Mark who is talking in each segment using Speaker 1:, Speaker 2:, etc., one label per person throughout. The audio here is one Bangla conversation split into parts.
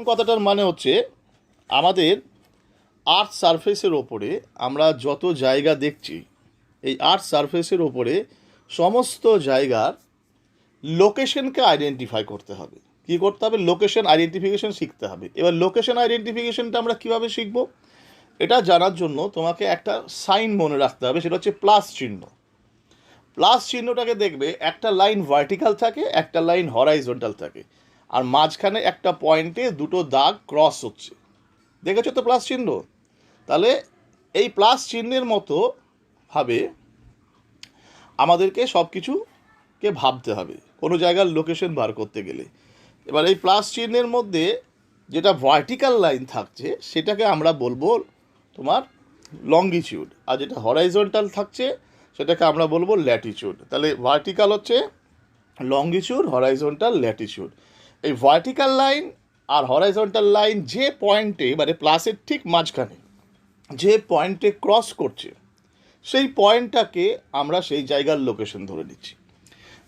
Speaker 1: কথাটার মানে হচ্ছে আমাদের আর্থ সারফেসের ওপরে আমরা যত জায়গা দেখছি, এই আর্থ সারফেসের ওপরে সমস্ত জায়গার লোকেশনকে আইডেন্টিফাই করতে হবে। কী করতে হবে? লোকেশন আইডেন্টিফিকেশন শিখতে হবে। এবার লোকেশন আইডেন্টিফিকেশনটা আমরা কীভাবে শিখব? এটা জানার জন্য তোমাকে একটা সাইন মনে রাখতে হবে, সেটা হচ্ছে প্লাস চিহ্ন। প্লাস চিহ্নটাকে দেখবে একটা লাইন ভার্টিক্যাল থাকে, একটা লাইন হরাইজন্টাল থাকে, আর মাঝখানে একটা পয়েন্টে দুটো দাগ ক্রস হচ্ছে। দেখেছো তো প্লাস চিহ্ন? তাহলে এই প্লাস চিহ্নের মতো ভাবে আমাদেরকে সব কিছুকে ভাবতে হবে কোনো জায়গার লোকেশন বার করতে গেলে। এবার এই প্লাস চিহ্নের মধ্যে যেটা ভার্টিক্যাল লাইন থাকছে সেটাকে আমরা বলবো তোমার লঙ্গিটিউড, আর যেটা হরাইজন্টাল থাকছে সেটাকে আমরা বলবো ল্যাটিটিউড। তাহলে ভার্টিক্যাল হচ্ছে লঙ্গিটিউড, হরাইজন্টাল ল্যাটিটিউড। এই ভার্টিক্যাল লাইন আর হরাইজন্টাল লাইন যে পয়েন্টে, মানে প্লাসের ঠিক মাঝখানে যে পয়েন্টে ক্রস করছে, সেই পয়েন্টটাকে আমরা সেই জায়গার লোকেশন ধরে নিচ্ছি।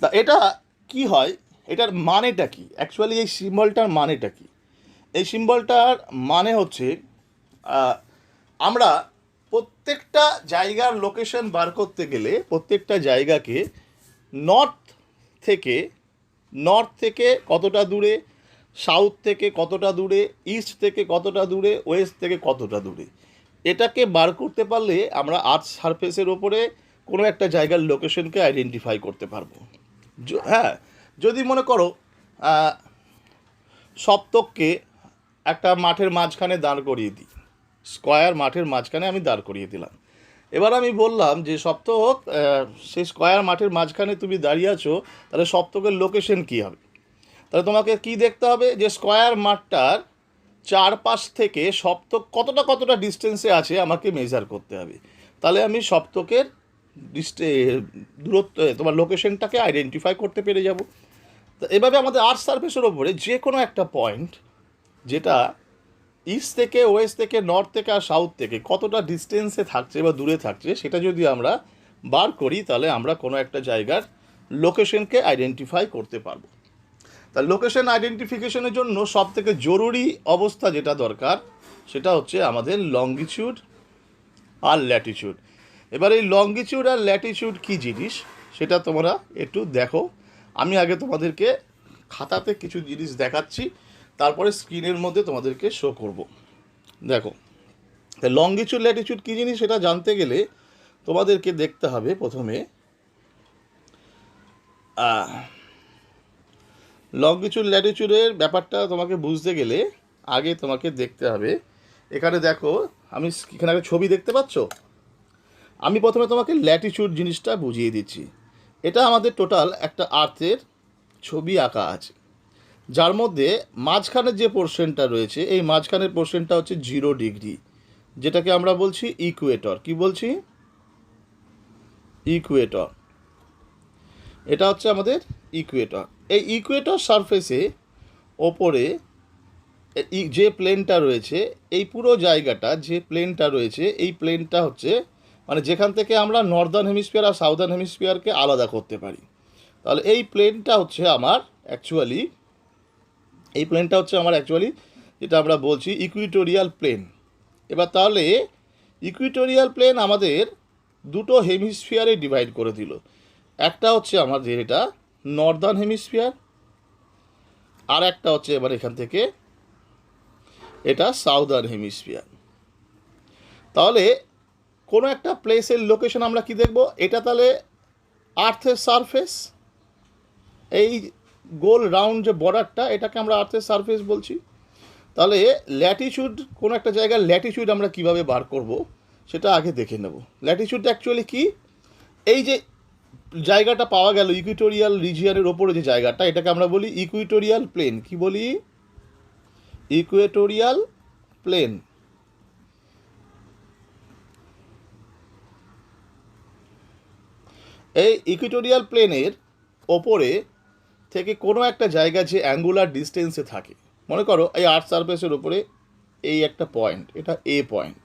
Speaker 1: তা এটা কি হয়, এটার মানেটা কি অ্যাকচুয়ালি, এই সিম্বলটার মানেটা কি? এই সিম্বলটার মানে হচ্ছে আমরা প্রত্যেকটা জায়গার লোকেশন বার করতে গেলে প্রত্যেকটা জায়গাকে নর্থ থেকে কতটা দূরে, সাউথ থেকে কতটা দূরে, ইস্ট থেকে কতটা দূরে, ওয়েস্ট থেকে কতটা দূরে, এটাকে বার করতে পারলে আমরা আর্থ সারফেসের ওপরে কোনো একটা জায়গার লোকেশনকে আইডেন্টিফাই করতে পারবো। হ্যাঁ, যদি মনে করো সপ্তককে একটা মাঠের মাঝখানে দাঁড় করিয়ে দিই, স্কোয়ার মাঠের মাঝখানে আমি দাঁড় করিয়ে দিলাম। এবার আমি বললাম যে সপ্তক, সেই স্কোয়ার মাঠের মাঝখানে তুমি দাঁড়িয়ে আছো, তাহলে সপ্তকের লোকেশন কী হবে? তাহলে তোমাকে কি দেখতে হবে যে স্কোয়ার মাঠটার চারপাশ থেকে সপ্তক কতটা ডিস্টেন্সে আছে আমাকে মেজার করতে হবে। তাহলে আমি সপ্তকের দূরত্ব, তোমার লোকেশনটাকে আইডেন্টিফাই করতে পেরে যাব। তো এভাবে আমাদের আর্থ সারফেসের ওপরে যে কোনো একটা পয়েন্ট যেটা ইস্ট থেকে, ওয়েস্ট থেকে, নর্থ থেকে আর সাউথ থেকে কতটা ডিস্টেন্সে থাকছে বা দূরে থাকছে, সেটা যদি আমরা বার করি তাহলে আমরা কোনো একটা জায়গার লোকেশনকে আইডেন্টিফাই করতে পারবো। তা লোকেশন আইডেন্টিফিকেশনের জন্য সবথেকে জরুরি অবস্থা যেটা দরকার সেটা হচ্ছে আমাদের লঙ্গিটিউড আর ল্যাটিটিউড। এবার এই লঙ্গিটিউড আর ল্যাটিটিউড কী জিনিস সেটা তোমরা একটু দেখো। আমি আগে তোমাদেরকে খাতাতে কিছু জিনিস দেখাচ্ছি, তারপরে স্ক্রিনের মধ্যে তোমাদেরকে শো করব। দেখো, লঙ্গিটিউড ল্যাটিটিউড কী জিনিস সেটা জানতে গেলে তোমাদেরকে দেখতে হবে প্রথমে লঙ্গিটিউড ল্যাটিটিউডের ব্যাপারটা তোমাকে বুঝতে গেলে আগে তোমাকে দেখতে হবে, এখানে দেখো আমি এখানে একটা ছবি দেখতে পাচ্ছ। আমি প্রথমে তোমাকে ল্যাটিটিউড জিনিসটা বুঝিয়ে দিচ্ছি। এটা আমাদের টোটাল একটা আর্থের ছবি আঁকা আছে, যার মধ্যে মাঝখানের যে পোর্শনটা রয়েছে, এই মাঝখানের পোর্শনটা হচ্ছে 0 ডিগ্রি, যেটাকে আমরা বলছি ইকুয়েটর। কি বলছি? ইকুয়েটর। এটা হচ্ছে আমাদের ইকুয়েটর। এই ইকুয়েটর সারফেসে ওপরে যে প্লেনটা রয়েছে, এই পুরো জায়গাটা যে প্লেনটা রয়েছে, এই প্লেনটা হচ্ছে মানে যেখান থেকে আমরা নর্দার্ন হেমিস্ফিয়ার আর সাউদার্ন হেমিস্ফিয়ারকে আলাদা করতে পারি। তাহলে এই প্লেনটা হচ্ছে আমার অ্যাকচুয়ালি যেটা আমরা বলছি ইকুইটোরিয়াল প্লেন। এবার তাহলে ইকুইটোরিয়াল প্লেন আমাদের দুটো হেমিস্ফিয়ারে ডিভাইড করে দিল। একটা হচ্ছে আমাদের এটা নর্দার্ন হেমিস্ফিয়ার, আর একটা হচ্ছে এবার এখান থেকে এটা সাউদার্ন হেমিস্ফিয়ার। তাহলে কোনো একটা প্লেসের লোকেশন আমরা কি দেখব? এটা তাহলে আর্থের সারফেস, এই গোল রাউন্ড যে বর্ডারটা, এটাকে আমরা আর্থের সারফেস বলছি। তাহলে ল্যাটিটিউড, কোনো একটা জায়গার ল্যাটিটিউড আমরা কিভাবে বার করব সেটা আগে দেখে নেব। ল্যাটিটিউড অ্যাকচুয়ালি কি? এই যে জায়গাটা পাওয়া গেল ইকুইটোরিয়াল রিজিয়নের ওপরে যে জায়গাটা, এটাকে আমরা বলি ইকুইটোরিয়াল প্লেন। কি বলি? Equatorial plane. এই ইকুইটোরিয়াল প্লেনের ওপরে থেকে কোনো একটা জায়গা যে অ্যাঙ্গুলার ডিস্টেন্সে থাকে, মনে করো এই আর্থ সারফেসের ওপরে এই একটা পয়েন্ট, এটা এ পয়েন্ট।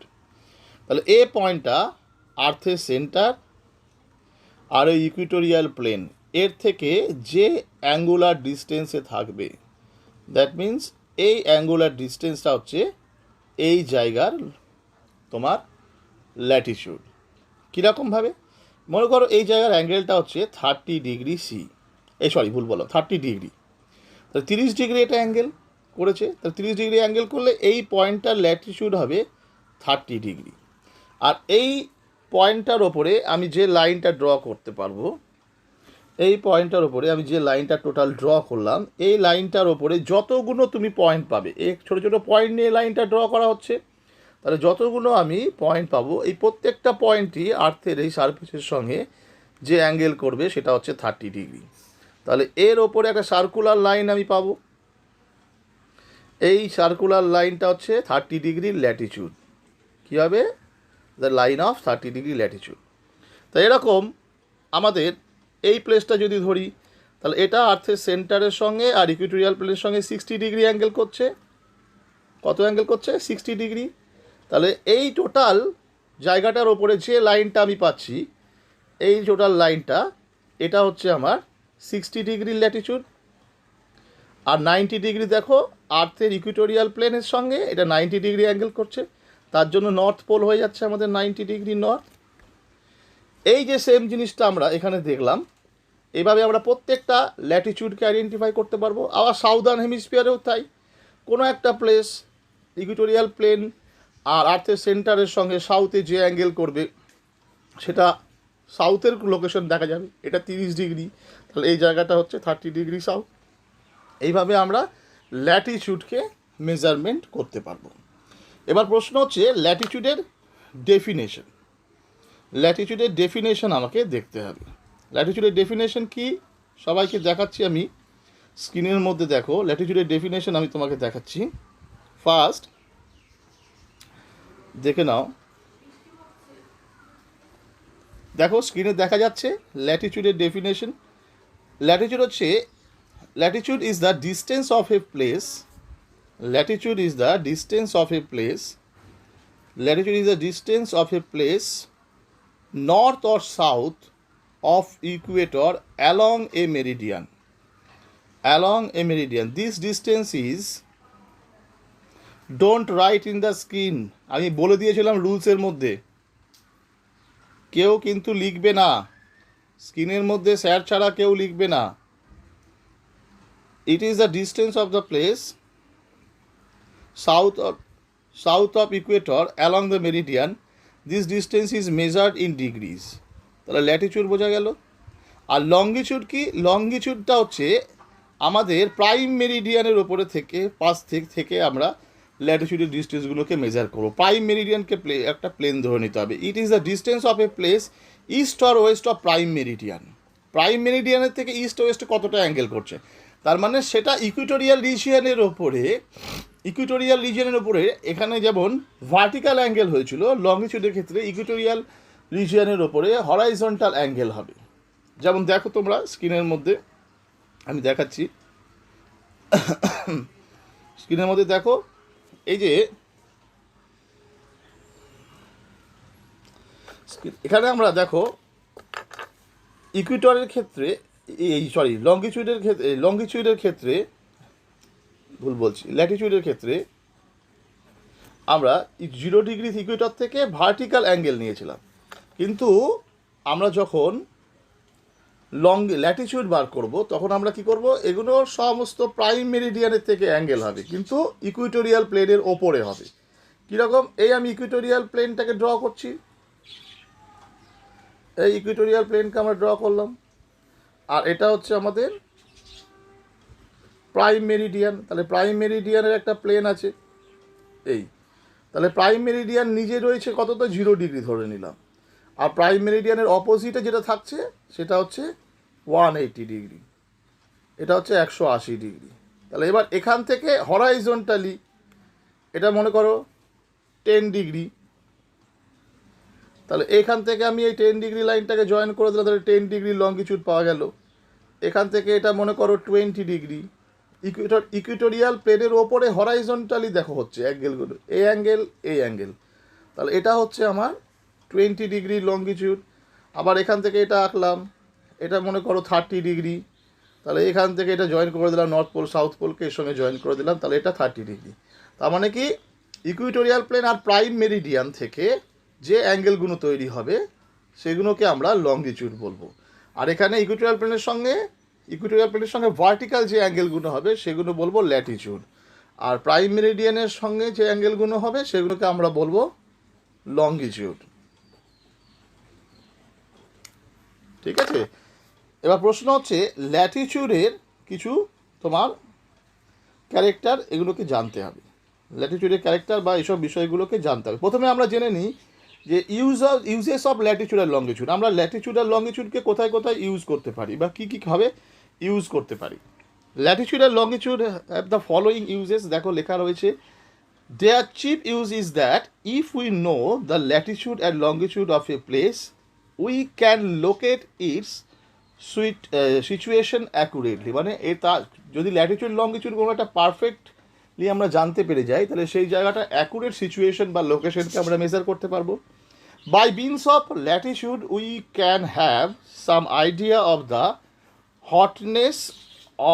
Speaker 1: তাহলে এ পয়েন্টটা আর্থের সেন্টার, আর ওই ইকুইটোরিয়াল প্লেন এর থেকে যে অ্যাঙ্গুলার ডিস্টেন্সে থাকবে, দ্যাট মিন্স এই অ্যাঙ্গুলার ডিস্টেন্সটা হচ্ছে এই জায়গার তোমার ল্যাটিটিউড। কীরকমভাবে? মনে করো এই জায়গার অ্যাঙ্গেলটা হচ্ছে 30°C, ভুল বলো, 30°। তাহলে 30° এটা অ্যাঙ্গেল করেছে, তাহলে 30° অ্যাঙ্গেল করলে এই পয়েন্টটার ল্যাটিটিউড হবে 30°। আর এই পয়েন্টটার ওপরে আমি যে লাইনটা ড্র করতে পারবো, এই পয়েন্টটার ওপরে আমি যে লাইনটা টোটাল ড্র করলাম, এই লাইনটার ওপরে যতগুলো তুমি পয়েন্ট পাবে, এই ছোটো ছোটো পয়েন্ট নিয়ে লাইনটা ড্র করা হচ্ছে, তাহলে যতগুলো আমি পয়েন্ট পাবো, এই প্রত্যেকটা পয়েন্টই আর্থের এই সারফেসের সঙ্গে যে অ্যাঙ্গেল করবে সেটা হচ্ছে 30°। তাহলে এর ওপরে একটা সার্কুলার লাইন আমি পাবো, এই সার্কুলার লাইনটা হচ্ছে 30° ল্যাটিটিউড। কী হবে? The line of 30° Latitude. তো এরকম আমাদের এই প্লেসটা যদি ধরি, তাহলে এটা আর্থের সেন্টারের সঙ্গে আর ইকুইটোরিয়াল প্লেনের সঙ্গে 60° অ্যাঙ্গেল করছে। কত অ্যাঙ্গেল করছে? 60°। তাহলে এই টোটাল জায়গাটার ওপরে যে লাইনটা আমি পাচ্ছি, এই টোটাল লাইনটা, এটা হচ্ছে আমার 60° ল্যাটিটিউড। আর 90° দেখো আর্থের ইকুইটোরিয়াল প্লেনের সঙ্গে এটা 90° অ্যাঙ্গেল করছে, তার জন্য নর্থ পোল হয়ে যাচ্ছে আমাদের 90° নর্থ। এই যে সেম জিনিসটা আমরা এখানে দেখলাম, এইভাবে আমরা প্রত্যেকটা ল্যাটিটিউডকে আইডেন্টিফাই করতে পারবো। আবার সাউদার্ন হেমিস্ফিয়ারেও তাই, কোনো একটা প্লেস ইকুইটোরিয়াল প্লেন আর আর্থের সেন্টারের সঙ্গে সাউথে যে অ্যাঙ্গেল করবে সেটা সাউথের লোকেশন দেখা যাবে, এটা 30°, তাহলে এই জায়গাটা হচ্ছে 30° সাউথ। এইভাবে আমরা ল্যাটিটিউডকে মেজারমেন্ট করতে পারবো। এবার প্রশ্ন হচ্ছে ল্যাটিটিউডের ডেফিনেশন। ল্যাটিটিউডের ডেফিনেশন আমাকে দেখতে হবে। ল্যাটিটিউডের ডেফিনেশন কি সবাইকে দেখাচ্ছি আমি স্ক্রিনের মধ্যে। দেখো ল্যাটিটিউডের ডেফিনেশন আমি তোমাকে দেখাচ্ছি। ফার্স্ট দেখে নাও, দেখো স্ক্রিনে দেখা যাচ্ছে ল্যাটিটিউডের ডেফিনেশন। ল্যাটিটিউড হচ্ছে, Latitude is the distance of a place, Latitude is the distance of a place, Latitude is the distance of a place north or south of equator along a meridian, along a meridian. This distance is, don't write in the screen, আমি বলে দিয়েছিলাম রুলসের মধ্যে, কেউ কিন্তু লিখবে না স্ক্রিনের মধ্যে, স্যার ছাড়া কেউ লিখবে না। It is the distance of the place south of equator along the meridian. This distance is measured in degrees. তাহলে ল্যাটিটিউড বোঝা গেল। আর লঙ্গিটিউড কি? লঙ্গিটিউডটা হচ্ছে আমাদের প্রাইম মেরিডিয়ানের ওপরে থেকে পাশ থেকে আমরা ল্যাটিটিউডের ডিস্টেন্সগুলোকে মেজার করবো। প্রাইম মেরিডিয়ানকে একটা প্লেন ধরে নিতে হবে। It is the distance of a place east or west of prime meridian. Prime মেরিডিয়ানের থেকে ইস্ট ওয়েস্টে কতটা অ্যাঙ্গেল করছে, তার মানে সেটা ইকুইটোরিয়াল রিজিয়নের ওপরে, ইকুইটোরিয়াল রিজিয়নের ওপরে এখানে যেমন ভার্টিক্যাল অ্যাঙ্গেল হয়েছিল, লঙ্গিটিউডের ক্ষেত্রে ইকুইটোরিয়াল রিজিয়নের ওপরে হরাইজন্টাল অ্যাঙ্গেল হবে। যেমন দেখো তোমরা স্ক্রিনের মধ্যে আমি দেখাচ্ছি, স্ক্রিনের মধ্যে দেখো এই যে এখানে আমরা দেখো ইকুইটরের ক্ষেত্রে, লঙ্গিটিউডের ক্ষেত্রে ভুল বলছি, ল্যাটিটিউডের ক্ষেত্রে আমরা 0° ইকুইটর থেকে ভার্টিক্যাল অ্যাঙ্গেল নিয়েছিলাম, কিন্তু আমরা যখন ল্যাটিটিউড বার করব তখন আমরা কি করব, এগুলো সমস্ত প্রাইম মেরিডিয়ানের থেকে অ্যাঙ্গেল হবে, কিন্তু ইকুইটোরিয়াল প্লেনের ওপরে হবে। কীরকম? এই আমি ইকুইটোরিয়াল প্লেনটাকে ড্র করছি, এই ইকুইটোরিয়াল প্লেনকে আমরা ড্র করলাম, আর এটা হচ্ছে আমাদের প্রাইম মেরিডিয়ান। তাহলে প্রাইম মেরিডিয়ানের একটা প্লেন আছে এই, তাহলে প্রাইম মেরিডিয়ান নিজে রয়েছে কত, তো 0° ধরে নিলাম, আর প্রাইম মেরিডিয়ানের অপোজিটে যেটা থাকছে সেটা হচ্ছে 180°, এটা হচ্ছে 180°। তাহলে এবার এখান থেকে হরাইজন্টালি এটা মনে করো 10°, তাহলে এখান থেকে আমি এই 10° লাইনটাকে জয়েন করে দিলাম, তাহলে 10° লঙ্গিটিউড পাওয়া গেল। এখান থেকে এটা মনে করো 20°, ইকুইটোরিয়াল প্লেনের ওপরে হরাইজন্টালি দেখো হচ্ছে অ্যাঙ্গেলগুলো, এই অ্যাঙ্গেল, এই অ্যাঙ্গেল, তাহলে এটা হচ্ছে আমার 20° লঙ্গিটিউড। আবার এখান থেকে এটা আঁকলাম, এটা মনে করো 30°, তাহলে এখান থেকে এটা জয়েন করে দিলাম নর্থ পোল সাউথ পোলকে এর সঙ্গে জয়েন করে দিলাম, তাহলে এটা 30 ডিগ্রি। তার মানে কি ইকুইটোরিয়াল প্লেন আর প্রাইম মেরিডিয়ান থেকে যে অ্যাঙ্গেলগুলো তৈরি হবে সেগুলোকে আমরা লংজিটিউড বলবো। আর এখানে ইকুইটোরিয়াল প্লেনের সঙ্গে ভার্টিক্যাল যে অ্যাঙ্গেলগুলো হবে সেগুলো বলবো ল্যাটিটিউড। আর প্রাইম মেরিডিয়ানের সঙ্গে যে অ্যাঙ্গেলগুলো হবে সেগুলোকে আমরা বলবো লংজিটিউড। ঠিক আছে, এবার প্রশ্ন হচ্ছে ল্যাটিটিউডের কিছু তোমার ক্যারেক্টার, এগুলোকে জানতে হবে। ল্যাটিটিউডের ক্যারেক্টার বা এইসব বিষয়গুলোকে জানতে হবে। প্রথমে আমরা জেনে নিই যে ইউজেস অফ ল্যাটিটিউড আর লংজিটিউড। আমরা ল্যাটিটিউড আর লংজিটিউডকে কোথায় কোথায় ইউজ করতে পারি বা কী কীভাবে ইউজ করতে পারি। ল্যাটিটিউড আর longitude have the following uses. দেখো লেখা রয়েছে, their chief use is that if we know the latitude and longitude of a place we can locate its situation accurately. মানে এটা যদি ল্যাটিটিউড লংজিটিউড কোনো একটা পারফেক্টলি আমরা জানতে পেরে যাই, তাহলে সেই জায়গাটা অ্যাকুরেট সিচুয়েশন বা লোকেশনকে আমরা মেজার করতে পারবো। By means of latitude we can have some idea of the hotness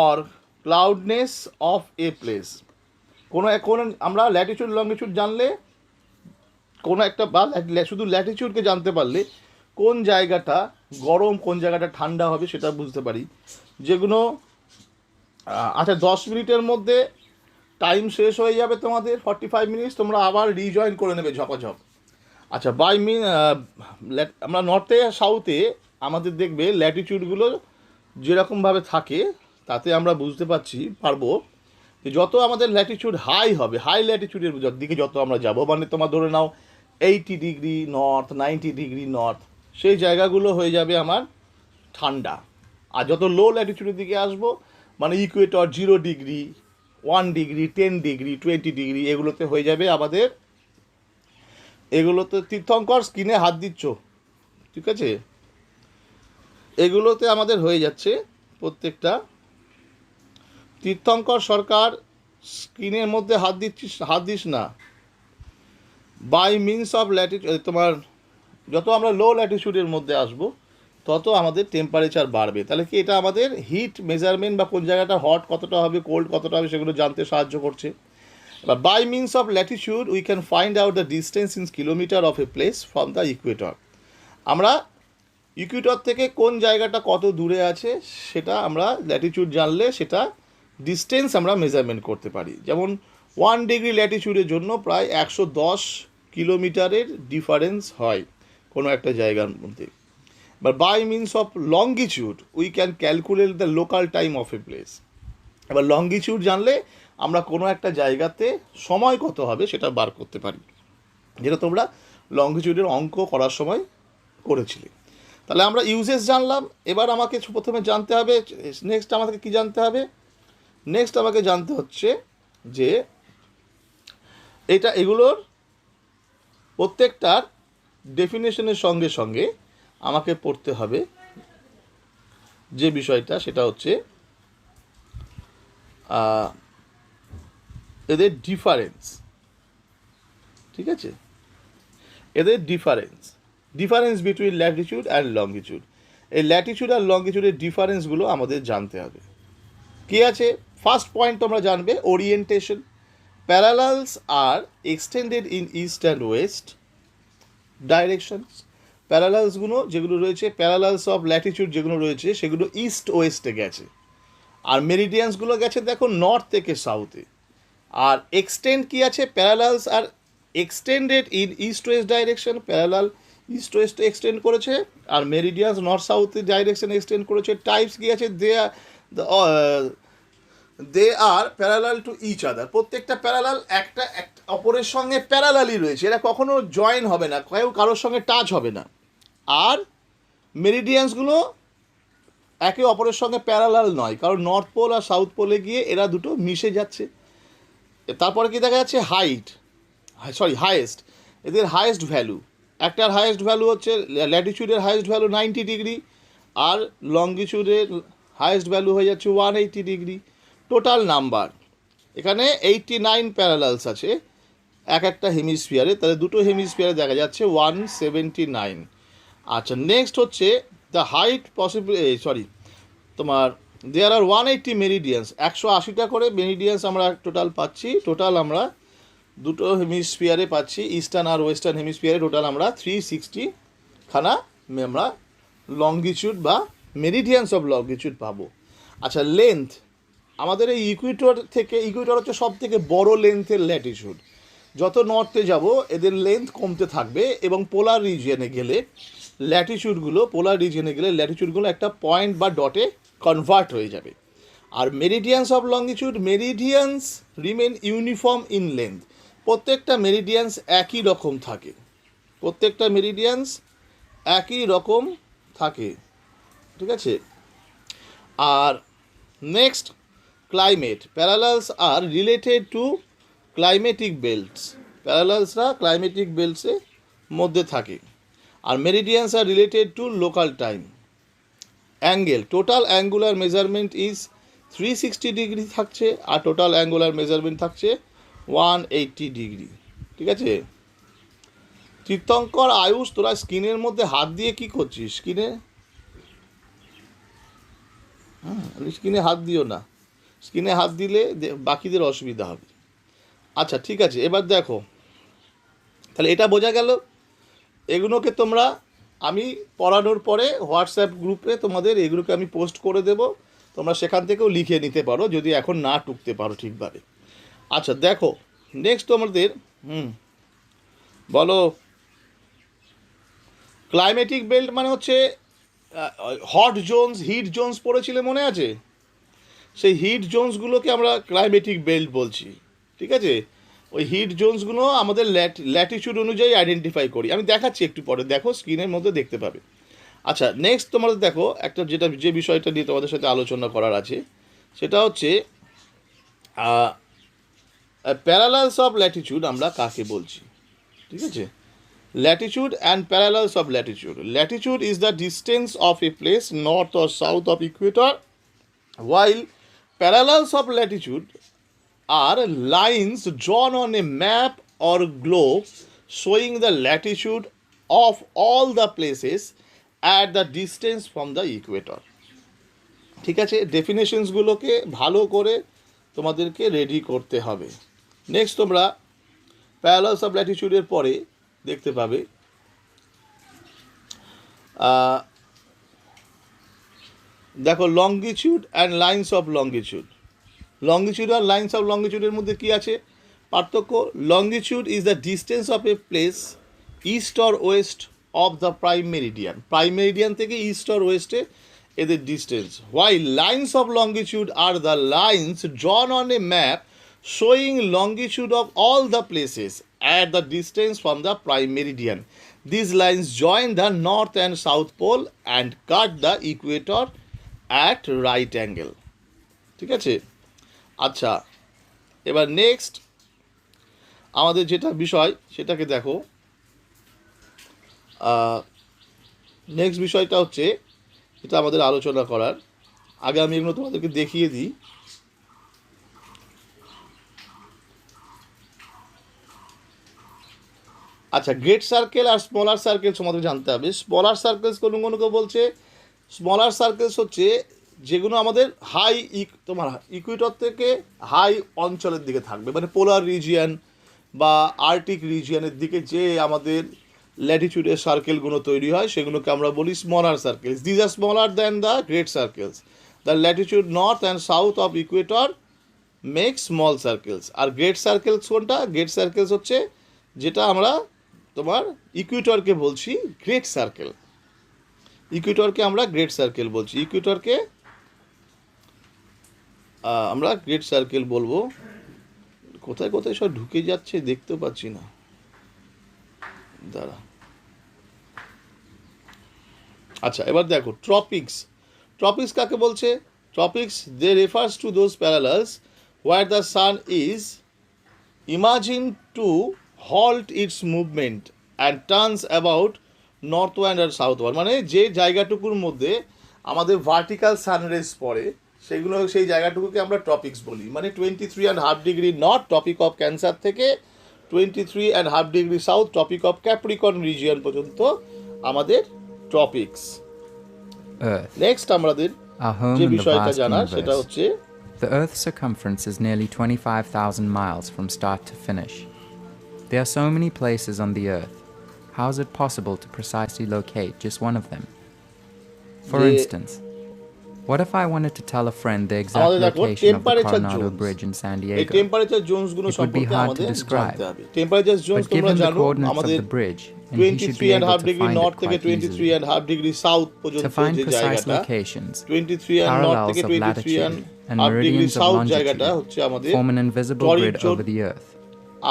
Speaker 1: or cloudiness of a place. কোনো আমরা ল্যাটিটিউড লংজিটিউড জানলে কোনো একটা বা শুধু ল্যাটিটিউডকে জানতে পারলে কোন জায়গাটা গরম কোন জায়গাটা ঠান্ডা হবে সেটা বুঝতে পারি। যেগুলো আচ্ছা 10 মিনিটের মধ্যে টাইম শেষ হয়ে যাবে তোমাদের 45 মিনিটস, তোমরা আবার রিজয়েন করে নেবে ঝপাঝপ। আচ্ছা আমরা নর্থে সাউথে আমাদের দেখবে ল্যাটিটিউডগুলো যেরকমভাবে থাকে তাতে আমরা বুঝতে পারবো যে যত আমাদের ল্যাটিটিউড হাই হবে, হাই ল্যাটিটিউডের দিকে যত আমরা যাব, মানে তোমার ধরে নাও 80 ডিগ্রি নর্থ, 90 ডিগ্রি নর্থ, সেই জায়গাগুলো হয়ে যাবে আমার ঠান্ডা। আর যত লো ল্যাটিটিউডের দিকে আসবো, মানে Ecuador 0 degree, 1 degree, 10 degree, 20 degree, এগুলোতে হয়ে যাবে আমাদের, এগুলোতে তীর্থঙ্কর স্ক্রিনে হাত দিচ্ছ, ঠিক আছে, এগুলোতে আমাদের হয়ে যাচ্ছে প্রত্যেকটা। তীর্থঙ্কর সরকার স্ক্রিনের মধ্যে হাত দিস না। বাই মিনস অফ ল্যাটিটিউড, তোমার যত আমরা লো ল্যাটিটিউডের মধ্যে আসবো তত আমাদের টেম্পারেচার বাড়বে। তাহলে কি এটা আমাদের হিট মেজারমেন্ট বা কোন জায়গাটা হট কতটা হবে, কোল্ড কতটা হবে সেগুলো জানতে সাহায্য করছে। এবার by means of latitude we can find out the distance in kilometre of a place from the equator. আমরা ইকুয়েটর থেকে কোন জায়গাটা কত দূরে আছে সেটা আমরা ল্যাটিটিউড জানলে সেটা ডিস্টেন্স আমরা মেজারমেন্ট করতে পারি। যেমন 1 ডিগ্রি ল্যাটিটিউডের জন্য প্রায় 110 কিলোমিটারের ডিফারেন্স হয় কোনো একটা জায়গার মধ্যে। বা by means of longitude we can calculate the local time of a place. এবার লংগিটিউড জানলে আমরা কোনো একটা জায়গাতে সময় কত হবে সেটা বার করতে পারি, যেটা তোমরা লংগিটিউডের অঙ্ক করার সময় করেছিলে। তাহলে আমরা ইউজেস জানলাম। এবার আমাকে প্রথমে জানতে হবে, নেক্সট আমাকে কি জানতে হবে, নেক্সট আমাকে জানতে হচ্ছে যে এগুলোর প্রত্যেকটার ডেফিনেশনের সঙ্গে সঙ্গে আমাকে পড়তে হবে যে বিষয়টা, সেটা হচ্ছে এদের ডিফারেন্স। ঠিক আছে, এদের difference between latitude and longitude. এই ল্যাটিটিউড আর লংগিটিউডের ডিফারেন্সগুলো আমাদের জানতে হবে। কি আছে, ফার্স্ট পয়েন্ট তোমরা জানবে orientation. Parallels are extended in east and west directions. প্যারালালসগুলো যেগুলো রয়েছে, প্যারালালস অফ ল্যাটিটিউড যেগুলো রয়েছে সেগুলো ইস্ট ওয়েস্টে গেছে, আর মেরিডিয়ানসগুলো গেছে দেখো নর্থ থেকে সাউথে। আর এক্সটেন্ড কি আছে, parallels are extended in east west direction, parallel east ওয়েস্টে এক্সটেন্ড করেছে, আর meridians north south direction extend করেছে। টাইপস কি আছে, they are parallel to each other. প্রত্যেকটা প্যারালাল একটা অপরের সঙ্গে প্যারালালই রয়েছে, এরা কখনো জয়েন হবে না, কারোর সঙ্গে টাচ হবে না। আর মেরিডিয়ানসগুলো একে অপরের সঙ্গে প্যারালাল নয়, কারণ নর্থ পোল আর সাউথ পোলে গিয়ে এরা দুটো মিশে যাচ্ছে। তারপরে কি দেখা যাচ্ছে, হাইয়েস্ট, এদের হাইয়েস্ট ভ্যালু, একটার হাইয়েস্ট ভ্যালু হচ্ছে ল্যাটিটিউডের হাইয়েস্ট ভ্যালু 90 ডিগ্রি, আর লংগিটিউডের হাইয়েস্ট ভ্যালু হয়ে যাচ্ছে 180 ডিগ্রি। টোটাল নাম্বার এখানে 89 প্যারালালস আছে একটা হেমিস্ফিয়ারে, তাহলে দুটো হেমিস্ফিয়ারে দেখা যাচ্ছে 179। আচ্ছা, নেক্সট হচ্ছে দ্য হাইট তোমার দেয়ার আর 180 মেরিডিয়ান্স, 180টা করে মেরিডিয়ান্স আমরা টোটাল পাচ্ছি। টোটাল আমরা দুটো হেমিস্ফিয়ারে পাচ্ছি, ইস্টার্ন আর ওয়েস্টার্ন হেমিস্ফিয়ারে টোটাল আমরা 360 খানা আমরা লঙ্গিটিউড বা মেরিডিয়ান্স অফ লঙ্গিটিউড পাবো। আচ্ছা, লেন্থ আমাদের এই ইকুয়েটর থেকে, ইকুয়েটর হচ্ছে সব থেকে বড়ো লেন্থের ল্যাটিটিউড। যত নর্থে যাব এদের লেন্থ কমতে থাকবে এবং পোলার রিজিয়নে গেলে ল্যাটিটিউডগুলো একটা পয়েন্ট বা ডটে কনভার্ট হয়ে যাবে। আর meridians of longitude, meridians remain uniform in length, প্রত্যেকটা মেরিডিয়ান্স একই রকম থাকে, ঠিক আছে। আর next, climate, parallels are related to climatic belts, প্যারালালসরা ক্লাইমেটিক বেল্টসের মধ্যে থাকে। আর meridians are related to local time. Angle, total angular measurement is 360 degree থাকছে, আর টোটাল অ্যাঙ্গুলার মেজারমেন্ট থাকছে 180 ডিগ্রি, ঠিক আছে। তীর্থঙ্কর, আয়ুষ, তোরা স্ক্রিনের মধ্যে হাত দিয়ে কি করছিস? স্ক্রিনে হাত দিও না, স্ক্রিনে হাত দিলে বাকিদের অসুবিধা হবে। আচ্ছা ঠিক আছে, এবার দেখো, তাহলে এটা বোঝা গেল। এগুলোকে তোমরা, আমি পড়ানোর পরে হোয়াটসঅ্যাপ গ্রুপে তোমাদের এগুলোকে আমি পোস্ট করে দেব, তোমরা সেখান থেকেও লিখে নিতে পারো যদি এখন না টুকতে পারো ঠিকভাবে। আচ্ছা দেখো, নেক্সট তোমাদের বলো, ক্লাইমেটিক বেল্ট মানে হচ্ছে হট জোনস, হিট জোনস পড়েছিলে মনে আছে? সেই হিট জোনসগুলোকে আমরা ক্লাইমেটিক বেল্ট বলছি, ঠিক আছে। ওই হিট জোনসগুলো আমাদের ল্যাটিটিউড অনুযায়ী আইডেন্টিফাই করি, আমি দেখাচ্ছি একটু পরে, দেখো স্ক্রিনের মধ্যে দেখতে পাবে। আচ্ছা নেক্সট তোমাদের দেখো, যে বিষয়টা নিয়ে তোমাদের সাথে আলোচনা করার আছে সেটা হচ্ছে প্যারালালস অফ ল্যাটিটিউড আমরা কাকে বলছি, ঠিক আছে। Latitude and parallels of Latitude. Latitude is the distance of a place north or south of Ecuador, while parallels of latitude are lines drawn on a map or globe showing the latitude of all the places at the distance from the equator, ঠিক আছে। ডেফিনেশনসগুলোকে ভালো করে তোমাদেরকে রেডি করতে হবে। নেক্সট তোমরা প্যারালালস অফ ল্যাটিটিউডের পরে দেখতে পাবে দেখো, longitude and lines of longitude. Longitude আর লাইন্স অফ লঙ্গিটিউডের মধ্যে কী আছে পার্থক্য? Longitude is the distance of a place east or west of the prime meridian, prime meridian থেকে ইস্ট অর ওয়েস্টে এদের distance. While lines of longitude are the lines drawn on a map showing longitude of all the places at the distance from the prime meridian. These lines join the north and south pole and cut the equator at right angle, ঠিক আছে। আচ্ছা এবার নেক্সট আমাদের যেটা বিষয় সেটাকে দেখো, নেক্সট বিষয়টা হচ্ছে এটা আমাদের আলোচনা করার আগে আমি এগুলো তোমাদেরকে দেখিয়ে দিই। আচ্ছা, গ্রেট সার্কেল আর স্মলার সার্কেলস আমাদের জানতে হবে। স্মলার সার্কেলস কোনগুলোকে বলছে? স্মলার সার্কেলস হচ্ছে যেগুলো আমাদের তোমার ইকুয়েটর থেকে হাই অঞ্চলের দিকে থাকবে, মানে পোলার রিজিয়ান বা আর্কটিক রিজিয়ানের দিকে যে আমাদের ল্যাটিটিউডের সার্কেলগুলো তৈরি হয় সেগুলোকে আমরা বলি smaller circles. These are smaller than the great circles. The latitude north and south of equator make small circles. আর গ্রেট সার্কেলস কোনটা? গ্রেট সার্কেলস হচ্ছে যেটা আমরা তোমার ইকুয়েটরকে বলছি গ্রেট সার্কেল, ইকুয়েটরকে আমরা গ্রেট সার্কেল বলছি, ইকুয়েটরকে আমরা গ্রেট সার্কেল বলবো। কোথায় কোথায় সব ঢুকে যাচ্ছে দেখতেও পাচ্ছি না, দাঁড়া। আচ্ছা এবার দেখো, ট্রপিক্স। ট্রপিক্স কাকে বলছে? Tropics they refers to those parallels where the sun is imagine to halt its movement and turns about northward আর সাউথওয়ার্ড, মানে যে জায়গাটুকুর মধ্যে আমাদের ভার্টিক্যাল সানরেজ পড়ে সেই জায়গাটুকুকে আমরা ট্রপিক্স বলি। মানে 23.5 degree north topic of cancer থেকে 23.5 degree south topic of Capricorn region পর্যন্ত আমাদের ট্রপিক্স। নেক্সট আমাদের
Speaker 2: our home
Speaker 1: যে
Speaker 2: in the
Speaker 1: বিষয়টা
Speaker 2: vast
Speaker 1: জানার সেটা
Speaker 2: universe.
Speaker 1: হচ্ছে
Speaker 2: The Earth's circumference is nearly 25,000 miles from start to finish. There are so many places on the Earth. How is it possible to precisely locate just one of them? For
Speaker 1: যে
Speaker 2: instance, what if I wanted to tell a friend the exact
Speaker 1: আমাদের দেখো
Speaker 2: location of the
Speaker 1: temperature
Speaker 2: Coronado
Speaker 1: zones,
Speaker 2: Bridge in San
Speaker 1: এই
Speaker 2: Diego?
Speaker 1: টেম্পারেচার জোনসগুলো
Speaker 2: It would be
Speaker 1: সম্পর্কে
Speaker 2: hard to
Speaker 1: আমাদের
Speaker 2: describe.
Speaker 1: জানতে হবে। টেম্পারেচার জোনস
Speaker 2: But give
Speaker 1: তোমরা
Speaker 2: him the
Speaker 1: জানো
Speaker 2: coordinates of
Speaker 1: আমাদের
Speaker 2: the bridge, and he should be able
Speaker 1: 23.5
Speaker 2: to
Speaker 1: degree
Speaker 2: find
Speaker 1: north
Speaker 2: it
Speaker 1: থেকে
Speaker 2: quite
Speaker 1: 23.5
Speaker 2: easily.
Speaker 1: Degree south
Speaker 2: To
Speaker 1: পর্যন্ত
Speaker 2: find
Speaker 1: যে
Speaker 2: precise
Speaker 1: জায়গাটা
Speaker 2: locations,
Speaker 1: 23 নর্থ থেকে
Speaker 2: parallels of
Speaker 1: 23
Speaker 2: latitude and
Speaker 1: degree
Speaker 2: meridians of
Speaker 1: south জায়গাটা
Speaker 2: longitude
Speaker 1: হচ্ছে আমাদের
Speaker 2: form an invisible
Speaker 1: টরিড
Speaker 2: grid
Speaker 1: zone,
Speaker 2: over the Earth.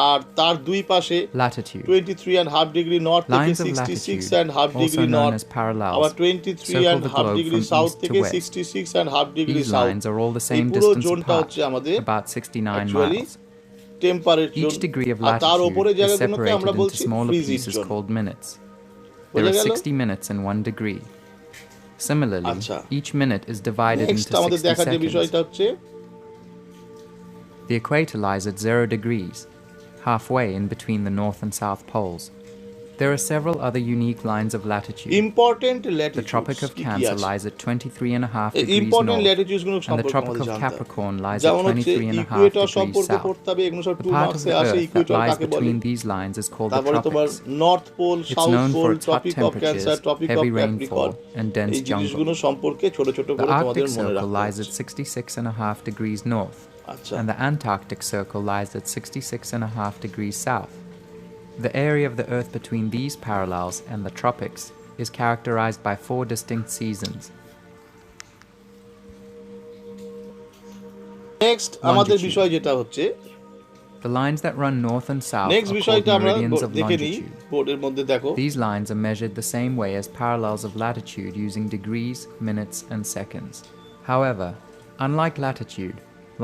Speaker 1: আর তার দুই পাশে
Speaker 2: Latitude.
Speaker 1: 23.5 ডিগ্রি নর্থ থেকে
Speaker 2: Lines of
Speaker 1: 66.5
Speaker 2: latitude,
Speaker 1: degree
Speaker 2: also known
Speaker 1: north,
Speaker 2: as parallels,
Speaker 1: আবার
Speaker 2: circle the
Speaker 1: 23.5
Speaker 2: globe
Speaker 1: degree
Speaker 2: from
Speaker 1: south
Speaker 2: east to
Speaker 1: থেকে
Speaker 2: west.
Speaker 1: 66.5 degree
Speaker 2: These
Speaker 1: south.
Speaker 2: lines are all the
Speaker 1: এই
Speaker 2: same
Speaker 1: পুরো
Speaker 2: distance
Speaker 1: জোনটা
Speaker 2: apart,
Speaker 1: হচ্ছে আমাদের
Speaker 2: about 69
Speaker 1: actually
Speaker 2: miles.
Speaker 1: Temperate zone,
Speaker 2: Each degree of
Speaker 1: আর তার ওপরে
Speaker 2: latitude is
Speaker 1: জায়গাগুলোকে আমরা
Speaker 2: separated into
Speaker 1: বলছি
Speaker 2: smaller
Speaker 1: ফ্রিজিড
Speaker 2: pieces
Speaker 1: zone.
Speaker 2: called minutes. There
Speaker 1: বোঝা
Speaker 2: are
Speaker 1: গেল?
Speaker 2: 60 minutes in 1 degree. Similarly,
Speaker 1: আচ্ছা,
Speaker 2: each minute is divided
Speaker 1: next
Speaker 2: into
Speaker 1: আমাদের
Speaker 2: 60
Speaker 1: দেখার যে
Speaker 2: seconds.
Speaker 1: বিষয়টা হচ্ছে
Speaker 2: The equator lies at 0 degrees, halfway in between the north and south poles. There are several other unique lines of latitude.
Speaker 1: Important
Speaker 2: The
Speaker 1: ল্যাটিটিউডস
Speaker 2: Tropic of
Speaker 1: কি কি
Speaker 2: Cancer
Speaker 1: আছে?
Speaker 2: lies at 23.5
Speaker 1: এই
Speaker 2: degrees
Speaker 1: ইম্পর্টেন্ট
Speaker 2: north,
Speaker 1: ল্যাটিটিউডস গুলো
Speaker 2: and the
Speaker 1: সম্পর্কে
Speaker 2: Tropic
Speaker 1: আমাদের
Speaker 2: of
Speaker 1: জানতে হবে।
Speaker 2: Capricorn lies at
Speaker 1: যেমন হচ্ছে
Speaker 2: 23.5
Speaker 1: ইকুয়েটর
Speaker 2: degrees
Speaker 1: সম্পর্কে
Speaker 2: south.
Speaker 1: পড়তে হবে, এগুলো সব
Speaker 2: The
Speaker 1: 2
Speaker 2: part of
Speaker 1: মার্কসে
Speaker 2: the
Speaker 1: আসে।
Speaker 2: Earth that
Speaker 1: ইকুয়েটর
Speaker 2: lies
Speaker 1: কাকে বলে?
Speaker 2: between these lines is called the
Speaker 1: তারপরে তোমার
Speaker 2: tropics.
Speaker 1: North Pole,
Speaker 2: It's
Speaker 1: South
Speaker 2: known
Speaker 1: Pole,
Speaker 2: for its hot
Speaker 1: Tropic of Cancer,
Speaker 2: temperatures,
Speaker 1: Tropic of
Speaker 2: heavy
Speaker 1: Capricorn,
Speaker 2: rainfall, and dense
Speaker 1: এই
Speaker 2: jungle.
Speaker 1: জিনিসগুলো সম্পর্কে ছোট ছোট
Speaker 2: The
Speaker 1: করে তোমাদের
Speaker 2: Arctic
Speaker 1: মনে
Speaker 2: Circle
Speaker 1: রাখতে
Speaker 2: lies at
Speaker 1: হচ্ছে।
Speaker 2: 66.5 degrees north,
Speaker 1: আচ্ছা,
Speaker 2: and the Antarctic Circle lies at 66.5 degrees south. The area of the Earth between these parallels and the tropics is characterized by 4 distinct seasons.
Speaker 1: Next আমাদের
Speaker 2: Longitude.
Speaker 1: বিষয় যেটা হচ্ছে,
Speaker 2: The lines that run north and south
Speaker 1: next
Speaker 2: are called
Speaker 1: বিষয়টা আমরা
Speaker 2: meridians of
Speaker 1: দেখে নিই
Speaker 2: longitude.
Speaker 1: বোর্ডের মধ্যে দেখো।
Speaker 2: These lines are measured the same way as parallels of latitude using degrees, minutes, and seconds. However, unlike latitude,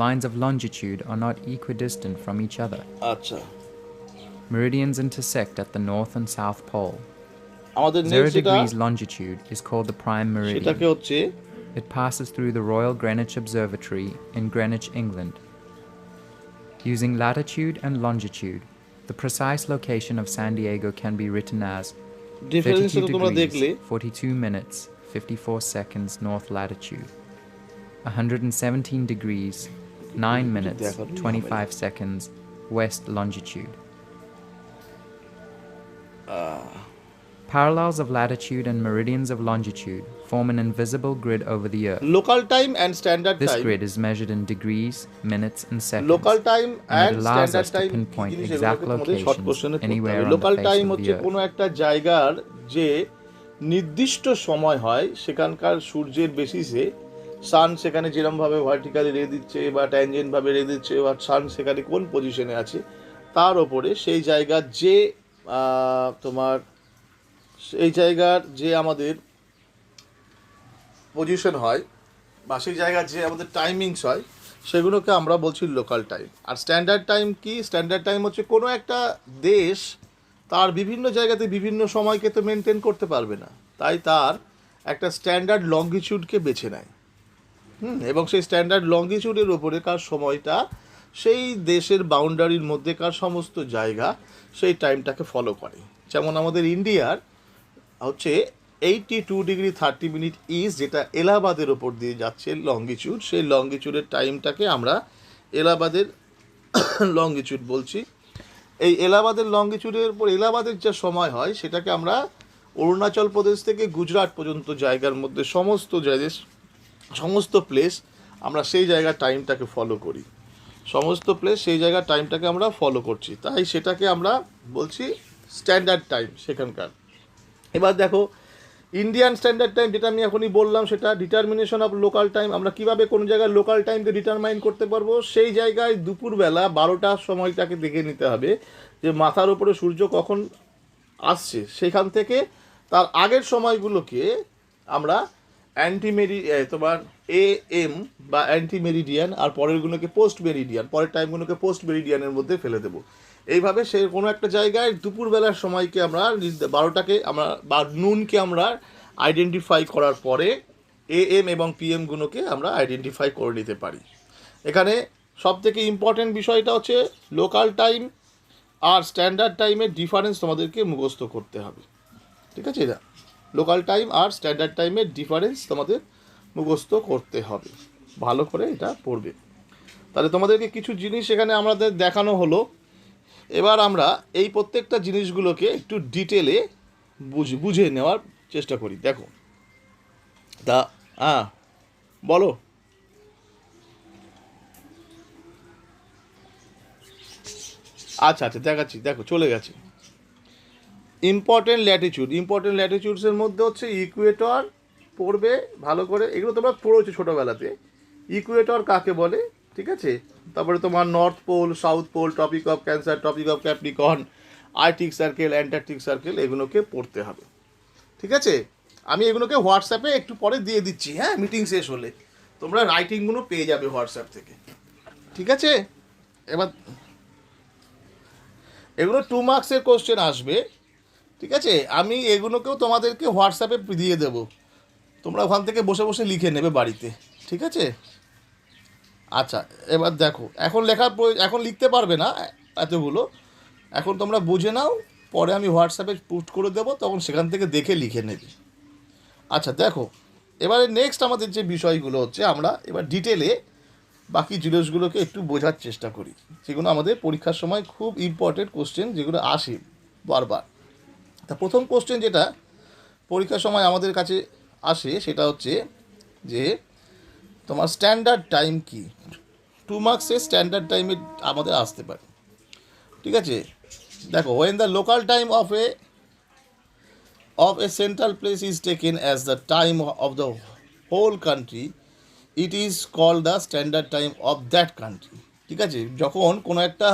Speaker 2: lines of longitude are not equidistant from each other.
Speaker 1: আচ্ছা,
Speaker 2: Meridians intersect at the north and south pole.
Speaker 1: আমাদের
Speaker 2: 0
Speaker 1: নেক্সট যেটা
Speaker 2: degrees longitude is called the prime
Speaker 1: সেটাকে
Speaker 2: meridian.
Speaker 1: হচ্ছে
Speaker 2: It passes through the Royal Greenwich Observatory in Greenwich, England. Using latitude and longitude, the precise location of San Diego can be written as
Speaker 1: ডিফারেন্সটা
Speaker 2: 32
Speaker 1: তোমরা দেখলে
Speaker 2: degrees, 42 minutes, 54 seconds north latitude, 117 degrees, 9 minutes, 25 seconds west longitude. Parallels of latitude and meridians of longitude form an invisible grid over the Earth.
Speaker 1: Local time and standard
Speaker 2: This
Speaker 1: time,
Speaker 2: grid is measured in degrees, minutes, and seconds.
Speaker 1: Local time
Speaker 2: And
Speaker 1: and
Speaker 2: it allows
Speaker 1: standard
Speaker 2: us to
Speaker 1: time
Speaker 2: pinpoint
Speaker 1: জিনিস
Speaker 2: exact
Speaker 1: এগুলোকে তোমাদের শর্ট
Speaker 2: locations
Speaker 1: কোশ্চেনে পড়তে
Speaker 2: anywhere
Speaker 1: হবে।
Speaker 2: on the
Speaker 1: local
Speaker 2: face
Speaker 1: time
Speaker 2: of the
Speaker 1: হচ্ছে
Speaker 2: Earth.
Speaker 1: কোনো একটা জায়গার যে নির্দিষ্ট সময় হয়, সেখানকার সূর্যের বেসিসে সান সেখানে যেরকমভাবে ভার্টিক্যালি রে দিচ্ছে বা ট্যানজেন্ট ভাবে রে দিচ্ছে, বা সান সেখানে কোন পজিশনে আছে, তার ওপরে সেই জায়গার যে তোমার সেই জায়গার যে আমাদের পজিশন হয় বা সেই জায়গার যে আমাদের টাইমিংস হয়, সেগুলোকে আমরা বলছি লোকাল টাইম। আর স্ট্যান্ডার্ড টাইম কি? স্ট্যান্ডার্ড টাইম হচ্ছে কোনো একটা দেশ তার বিভিন্ন জায়গাতে বিভিন্ন সময়কে তো মেনটেন করতে পারবে না, তাই তার একটা স্ট্যান্ডার্ড লঙ্গিটিউডকে বেছে নেয়। এবং সেই স্ট্যান্ডার্ড লঙ্গিটিউডের ওপরে কার সময়টা সেই দেশের বাউন্ডারির মধ্যেকার সমস্ত জায়গা সেই টাইমটাকে ফলো করে। যেমন আমাদের ইন্ডিয়ার হচ্ছে 82 ডিগ্রি 30 মিনিট ইস্ট, যেটা এলাহাবাদের ওপর দিয়ে যাচ্ছে লঙ্গিটিউড, সেই লঙ্গিটিউডের টাইমটাকে আমরা এলাহাবাদের লঙ্গিটিউড বলছি। এই এলাহাবাদের লঙ্গিটিউডের উপর এলাহাবাদের যা সময় হয় সেটাকে আমরা অরুণাচল প্রদেশ থেকে গুজরাট পর্যন্ত জায়গার মধ্যে সমস্ত জায়গা সমস্ত প্লেস আমরা সেই জায়গার টাইমটাকে ফলো করি, সমস্ত প্লেস সেই জায়গার টাইমটাকে আমরা ফলো করছি, তাই সেটাকে আমরা বলছি স্ট্যান্ডার্ড টাইম সেখানকার। এবার দেখো ইন্ডিয়ান স্ট্যান্ডার্ড টাইম, যেটা আমি এখনই বললাম, সেটা ডিটারমিনেশন অফ লোকাল টাইম। আমরা কিভাবে কোন জায়গায় লোকাল টাইমকে ডিটারমাইন করতে পারবো? সেই জায়গায় দুপুরবেলা 12টার সময়টাকে দেখে নিতে হবে যে মাথার উপরে সূর্য কখন আসছে, সেখান থেকে তার আগের সময়গুলোকে আমরা তোমার AM বা অ্যান্টি মেরিডিয়ান, আর পরেরগুলোকে পোস্ট মেরিডিয়ান, পরের টাইমগুলোকে পোস্ট মেরিডিয়ানের মধ্যে ফেলে দেবো। এইভাবে সে কোনো একটা জায়গায় দুপুরবেলার সময়কে আমরা 12টাকে আমরা বা নুনকে আমরা আইডেন্টিফাই করার পরে AM এবং PMগুলোকে আমরা আইডেন্টিফাই করে নিতে পারি। এখানে সবথেকে ইম্পর্টেন্ট বিষয়টা হচ্ছে লোকাল টাইম আর স্ট্যান্ডার্ড টাইমের ডিফারেন্স তোমাদেরকে মুখস্থ করতে হবে। ঠিক আছে? লোকাল টাইম আর স্ট্যান্ডার্ড টাইমের ডিফারেন্স তোমাদের মুখস্থ করতে হবে, ভালো করে এটা পড়বে। তাহলে তোমাদেরকে কিছু জিনিস এখানে আমাদের দেখানো হলো। এবার আমরা এই প্রত্যেকটা জিনিসগুলোকে একটু ডিটেলে বুঝে নেওয়ার চেষ্টা করি। দেখো তা হ্যাঁ বলো। আচ্ছা আচ্ছা দেখাচ্ছি, দেখো চলে গেছে। ইম্পর্টেন্ট ল্যাটিটিউডসের মধ্যে হচ্ছে ইকুয়েটর পড়বে ভালো করে, এগুলো তোমরা পড়েছো ছোটোবেলাতে। ইকুয়েটর কাকে বলে, ঠিক আছে। তারপরে তোমার North Pole, South Pole, Tropic of Cancer, Tropic of Capricorn, Arctic Circle, Antarctic Circle, এগুলোকে পড়তে হবে, ঠিক আছে। আমি এগুলোকে হোয়াটসঅ্যাপে একটু পরে দিয়ে দিচ্ছি, হ্যাঁ মিটিং শেষ হলে তোমরা রাইটিংগুলো পেয়ে যাবে হোয়াটসঅ্যাপ থেকে, ঠিক আছে। এবার এগুলো 2 মার্কসের কোশ্চেন আসবে, ঠিক আছে। আমি এগুলোকেও তোমাদেরকে হোয়াটসঅ্যাপে দিয়ে দেবো, তোমরা ওখান থেকে বসে বসে লিখে নেবে বাড়িতে, ঠিক আছে। আচ্ছা এবার দেখো, এখন লিখতে পারবে না এতগুলো, এখন তোমরা বুঝে নাও, পরে আমি হোয়াটসঅ্যাপে পোস্ট করে দেবো, তখন সেখান থেকে দেখে লিখে নেবে। আচ্ছা দেখো, এবারে নেক্সট আমাদের যে বিষয়গুলো হচ্ছে, আমরা এবার ডিটেলে বাকি জিনিসগুলোকে একটু বোঝার চেষ্টা করি, যেগুলো আমাদের পরীক্ষার সময় খুব ইম্পর্টেন্ট কোশ্চেন, যেগুলো আসে বারবার। তা প্রথম কোশ্চেন যেটা পরীক্ষার সময় আমাদের কাছে আসে সেটা হচ্ছে যে তোমার স্ট্যান্ডার্ড টাইম কি। 2 মার্কসের স্ট্যান্ডার্ড টাইমে আমাদের আসতে পারে, ঠিক আছে। দেখো, when the local time of a central place is taken as the time of the whole country, it is called the standard time of that country, ঠিক আছে। যখন কোনো একটা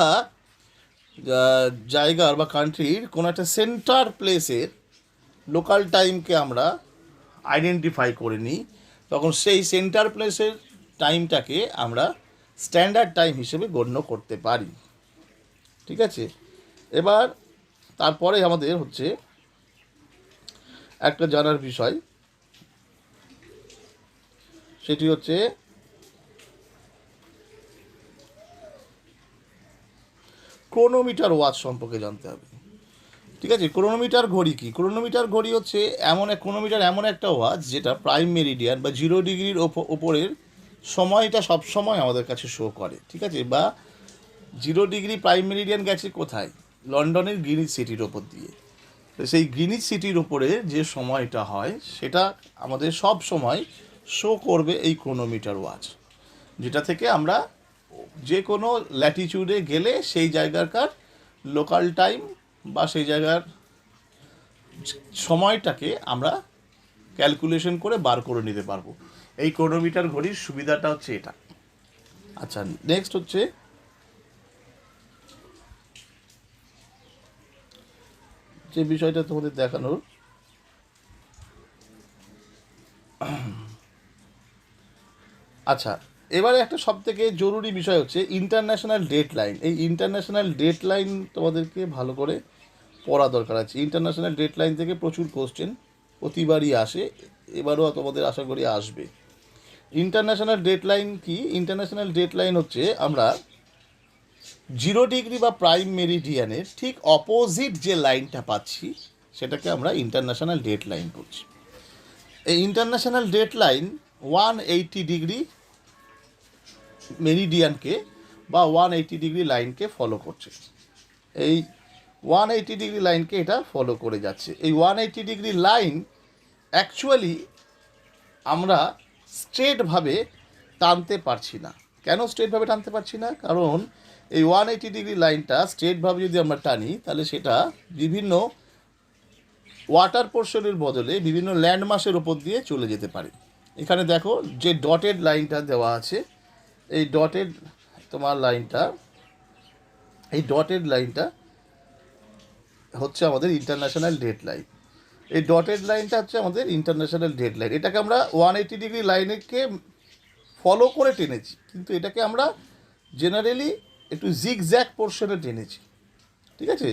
Speaker 1: জায়গার বা কান্ট্রির কোনো একটা সেন্টার প্লেসের লোকাল টাইমকে আমরা আইডেন্টিফাই করে নিই, তখন সেই সেন্টার প্লেসের টাইমটাকে আমরা স্ট্যান্ডার্ড টাইম হিসেবে গণ্য করতে পারি, ঠিক আছে। এবার তারপরে আমাদের হচ্ছে একটা জানার বিষয়, সেটি হচ্ছে ক্রোনোমিটার ওয়াচ সম্পর্কে জানতে হবে, ঠিক আছে। ক্রোনোমিটার ঘড়ি কি? ক্রোনোমিটার ঘড়ি হচ্ছে ক্রোনোমিটার এমন একটা ওয়াচ যেটা প্রাইম মেরিডিয়ান বা 0 ডিগ্রির ওপরের সময়টা সব সময় আমাদের কাছে শো করে, ঠিক আছে। বা 0 ডিগ্রি প্রাইম মেরিডিয়ান গেছে কোথায়? লন্ডনের গ্রিনিচ সিটির ওপর দিয়ে। তো সেই গ্রিনিচ সিটির ওপরে যে সময়টা হয় সেটা আমাদের সব সময় শো করবে এই ক্রোনোমিটার ওয়াচ, যেটা থেকে আমরা যে কোনো ল্যাটিটিউডে গেলে সেই জায়গাকার লোকাল টাইম বা সেই জায়গার সময়টাকে আমরা ক্যালকুলেশন করে বার করে নিতে পারবো। এই ক্রোনোমিটার ঘড়ির সুবিধাটা হচ্ছে এটা। আচ্ছা নেক্সট হচ্ছে যে বিষয়টা তোমাদের দেখানোর, আচ্ছা এবারে একটা সবথেকে জরুরি বিষয় হচ্ছে ইন্টারন্যাশনাল ডেট লাইন। এই ইন্টারন্যাশনাল ডেট লাইন তোমাদেরকে ভালো করে পড়া দরকার আছে। ইন্টারন্যাশনাল ডেট লাইন থেকে প্রচুর কোশ্চেন প্রতিবারই আসে, এবারও তোমাদের আশা করি আসবে। ইন্টারন্যাশনাল ডেট লাইন কি? ইন্টারন্যাশনাল ডেট লাইন হচ্ছে আমরা 0 ডিগ্রি বা প্রাইম মেরিডিয়ানের ঠিক অপোজিট যে লাইনটা পাচ্ছি সেটাকে আমরা ইন্টারন্যাশনাল ডেট লাইন বলছি। এই ইন্টারন্যাশনাল ডেট লাইন 180 ডিগ্রি মেরিডিয়ানকে বা 180 ডিগ্রি লাইনকে ফলো করছে। এই 180 ডিগ্রি লাইনকে এটা ফলো করে যাচ্ছে। এই 180 ডিগ্রি লাইন অ্যাকচুয়ালি আমরা স্ট্রেটভাবে টানতে পারছি না। কেন স্ট্রেটভাবে টানতে পারছি না? কারণ এই 180 ডিগ্রি লাইনটা স্ট্রেটভাবে যদি আমরা টানি তাহলে সেটা বিভিন্ন ওয়াটার পোর্শনের বদলে বিভিন্ন ল্যান্ডমাসের ওপর দিয়ে চলে যেতে পারে। এখানে দেখো যে ডটেড লাইনটা দেওয়া আছে, এই ডটেড লাইনটা হচ্ছে আমাদের ইন্টারন্যাশনাল ডেট লাইন। এই ডটেড লাইনটা হচ্ছে আমাদের ইন্টারন্যাশনাল ডেট লাইন। এটাকে আমরা 180 ডিগ্রি লাইনকে ফলো করে টেনেছি, কিন্তু এটাকে আমরা জেনারেলি একটু জিগজ্যাগ পোর্শনে টেনেছি, ঠিক আছে।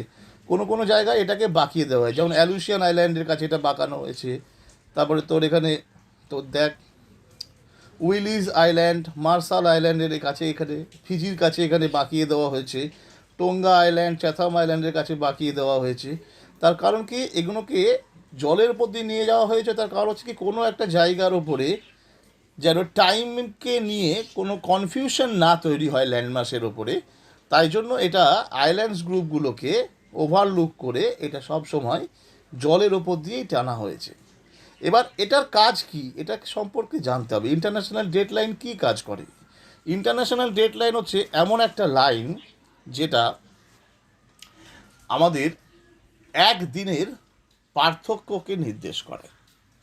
Speaker 1: কোনো কোনো জায়গায় এটাকে বাঁকিয়ে দেওয়া হয়, যেমন অ্যালুশিয়ান আইল্যান্ডের কাছে এটা বাঁকানো হয়েছে। তারপরে তোর এখানে তোর দেখ উইলিজ আইল্যান্ড, মার্শাল আইল্যান্ডের কাছে, এখানে ফিজির কাছে এখানে বাঁকিয়ে দেওয়া হয়েছে। টোঙ্গা আইল্যান্ড, চ্যাথাম আইল্যান্ডের কাছে বাঁকিয়ে দেওয়া হয়েছে। তার কারণ কি? এগুলোকে জলের উপর দিয়ে নিয়ে যাওয়া হয়েছে। তার কারণ হচ্ছে কি, কোনো একটা জায়গার ওপরে যেন টাইমকে নিয়ে কোনো কনফিউশন না তৈরি হয় ল্যান্ডমাসের ওপরে, তাই জন্য এটা আইল্যান্ডস গ্রুপগুলোকে ওভারলুক করে এটা সব সময় জলের ওপর দিয়েই টানা হয়েছে। এবার এটার কাজ কি, এটা সম্পর্কে জানতে হবে। ইন্টারন্যাশনাল ডেট লাইন কী কাজ করে? ইন্টারন্যাশনাল ডেট লাইন হচ্ছে এমন একটা লাইন যেটা আমাদের একদিনের পার্থক্যকে নির্দেশ করে।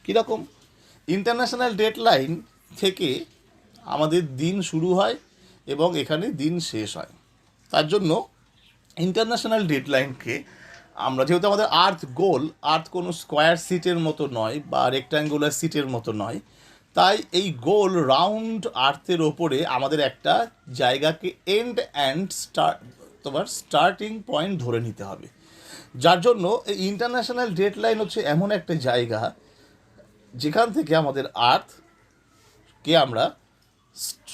Speaker 1: কীরকম? ইন্টারন্যাশনাল ডেট লাইন থেকে আমাদের দিন শুরু হয় এবং এখানে দিন শেষ হয়। তার জন্য ইন্টারন্যাশনাল ডেট লাইনকে আমরা, যেহেতু আমাদের আর্থ গোল, আর্থ কোনো স্কোয়ার সিটের মতো নয় বা রেক্ট্যাঙ্গুলার সিটের মতো নয়, তাই এই গোল রাউন্ড আর্থের ওপরে আমাদের একটা জায়গাকে এন্ড অ্যান্ড স্টার্টিং পয়েন্ট ধরে নিতে হবে। যার জন্য এই ইন্টারন্যাশনাল ডেট লাইন হচ্ছে এমন একটা জায়গা যেখান থেকে আমাদের আর্থকে আমরা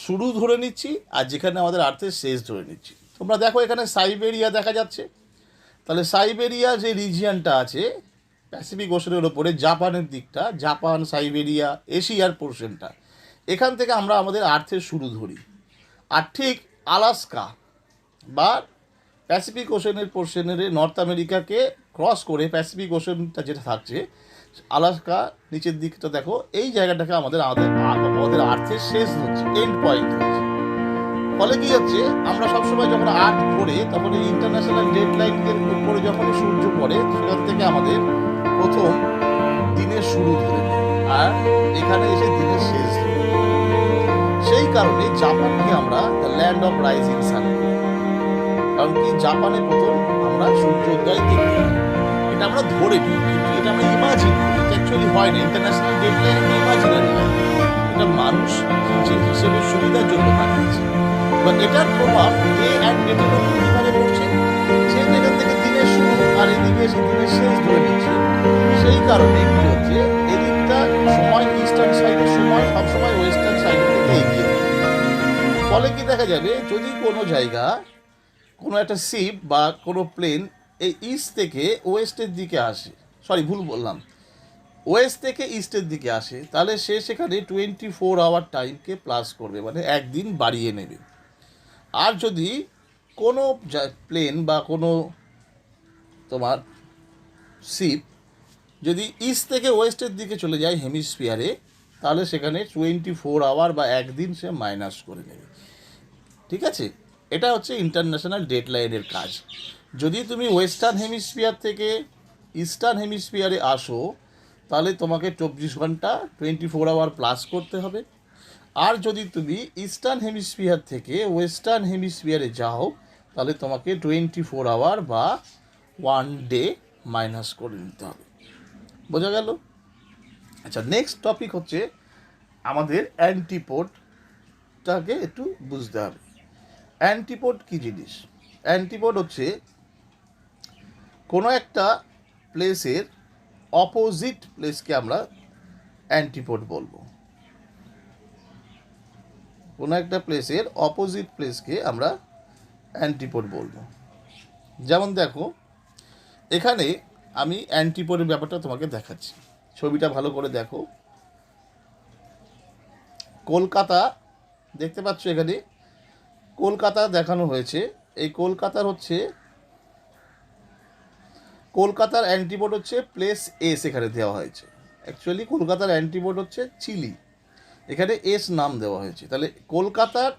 Speaker 1: শুরু ধরে নিচ্ছি আর যেখানে আমাদের আর্থের শেষ ধরে নিচ্ছি। তোমরা দেখো এখানে সাইবেরিয়া দেখা যাচ্ছে। তাহলে সাইবেরিয়া যে রিজিয়নটা আছে প্যাসিফিক ওশনের ওপরে, জাপানের দিকটা, জাপান, সাইবেরিয়া, এশিয়ার পোর্শনটা, এখান থেকে আমরা আমাদের আর্থের শুরু ধরি। আর ঠিক আলাস্কা বা প্যাসিফিক ওশনের পোর্শনের নর্থ আমেরিকাকে ক্রস করে প্যাসিফিক ওশনটা যেটা থাকছে, আলাস্কা নিচের দিকটা দেখো, এই জায়গাটাকে আমাদের আর্থের শেষ হচ্ছে, এন্ড পয়েন্ট হচ্ছে। ফলে কী হচ্ছে, আমরা সবসময় যখন আর্থ ঘোরে তখন এই ইন্টারন্যাশনাল ডেট লাইনের উপরে যখনই সূর্য পড়ে সেখান থেকে আমাদের প্রথম দিনের শুরু ধরে নেয় আর এখানে এসে দিনের শেষ ধরে। সেই কারণে জাপানকে আমরা the land of rising sun, কারণ কি জাপানে প্রথম আমরা সূর্যোদয় দেখতে পাই। এটা আমরা ধরে নিই, কিন্তু এটা আমরা ইমাজিন করি, এটা অ্যাকচুয়ালি হয় না। ইন্টারন্যাশনাল ডেট লাইন একটা ইমাজিনারি লাইন, এটা মানুষ হিসেবে সুবিধার জন্য বানিয়েছে। এবার এটার প্রভাব ডে অ্যান্ড ডেটের উপর কীভাবে পড়ছে, সে যেখান থেকে দিনের শুরু আর এদিকে এসে দিনের শেষ ধরে নিচ্ছে। সেই কারণে কী হচ্ছে, এদিকটা সময় ইস্টার্ন সাইডের সময় সবসময় ওয়েস্টার্ন সাইডের থেকে এগিয়ে থাকে। ফলে কি দেখা যাবে, যদি কোনো জায়গা, কোনো একটা শিপ বা কোনো প্লেন এই ইস্ট থেকে ওয়েস্টের দিকে আসে, ভুল বললাম, ওয়েস্ট থেকে ইস্টের দিকে আসে, তাহলে সে সেখানে 24 আওয়ার টাইমকে প্লাস করবে, মানে একদিন বাড়িয়ে নেবে। আর যদি কোনো প্লেন বা কোনো তোমার শিপ যদি ইস্ট থেকে ওয়েস্টের দিকে চলে যায় হেমিস্ফিয়ারে, তাহলে সেখানে 24 আওয়ার বা একদিন সে মাইনাস করে নেবে। ঠিক আছে, এটা হচ্ছে ইন্টারন্যাশনাল ডেট লাইনের কাজ। যদি তুমি ওয়েস্টার্ন হেমিস্ফিয়ার থেকে ইস্টার্ন হেমিস্ফিয়ারে আসো, তাহলে তোমাকে 24 ঘন্টা 24 আওয়ার প্লাস করতে হবে। আর যদি তুমি ইস্টার্ন হেমিস্ফিয়ার থেকে ওয়েস্টার্ন হেমিস্ফিয়ারে যাও, তাহলে তোমাকে 24 আওয়ার বা 1 ডে মাইনাস করে নিতে হবে। বোঝা গেল? আচ্ছা, নেক্সট টপিক হচ্ছে আমাদের অ্যান্টিপোডটাকে একটু বুঝতে হবে। অ্যান্টিপোড কী জিনিস? অ্যান্টিপোড হচ্ছে কোনো একটা প্লেসের অপোজিট প্লেসকে আমরা অ্যান্টিপোড বলবো। কোনো একটা প্লেসের অপোজিট প্লেসকে আমরা অ্যান্টিপোড বলবো। যেমন দেখো, এখানে আমি অ্যান্টিপোডের ব্যাপারটা তোমাকে দেখাচ্ছি। ছবিটা ভালো করে দেখো। কলকাতা দেখতে পাচ্ছ, এখানে কলকাতা দেখানো হয়েছে। এই কলকাতার অ্যান্টিপোড হচ্ছে প্লেস এস, এখানে দেওয়া হয়েছে। অ্যাকচুয়ালি কলকাতার অ্যান্টিপোড হচ্ছে চিলি, এখানে এস নাম দেওয়া হয়েছে। তাহলে কলকাতার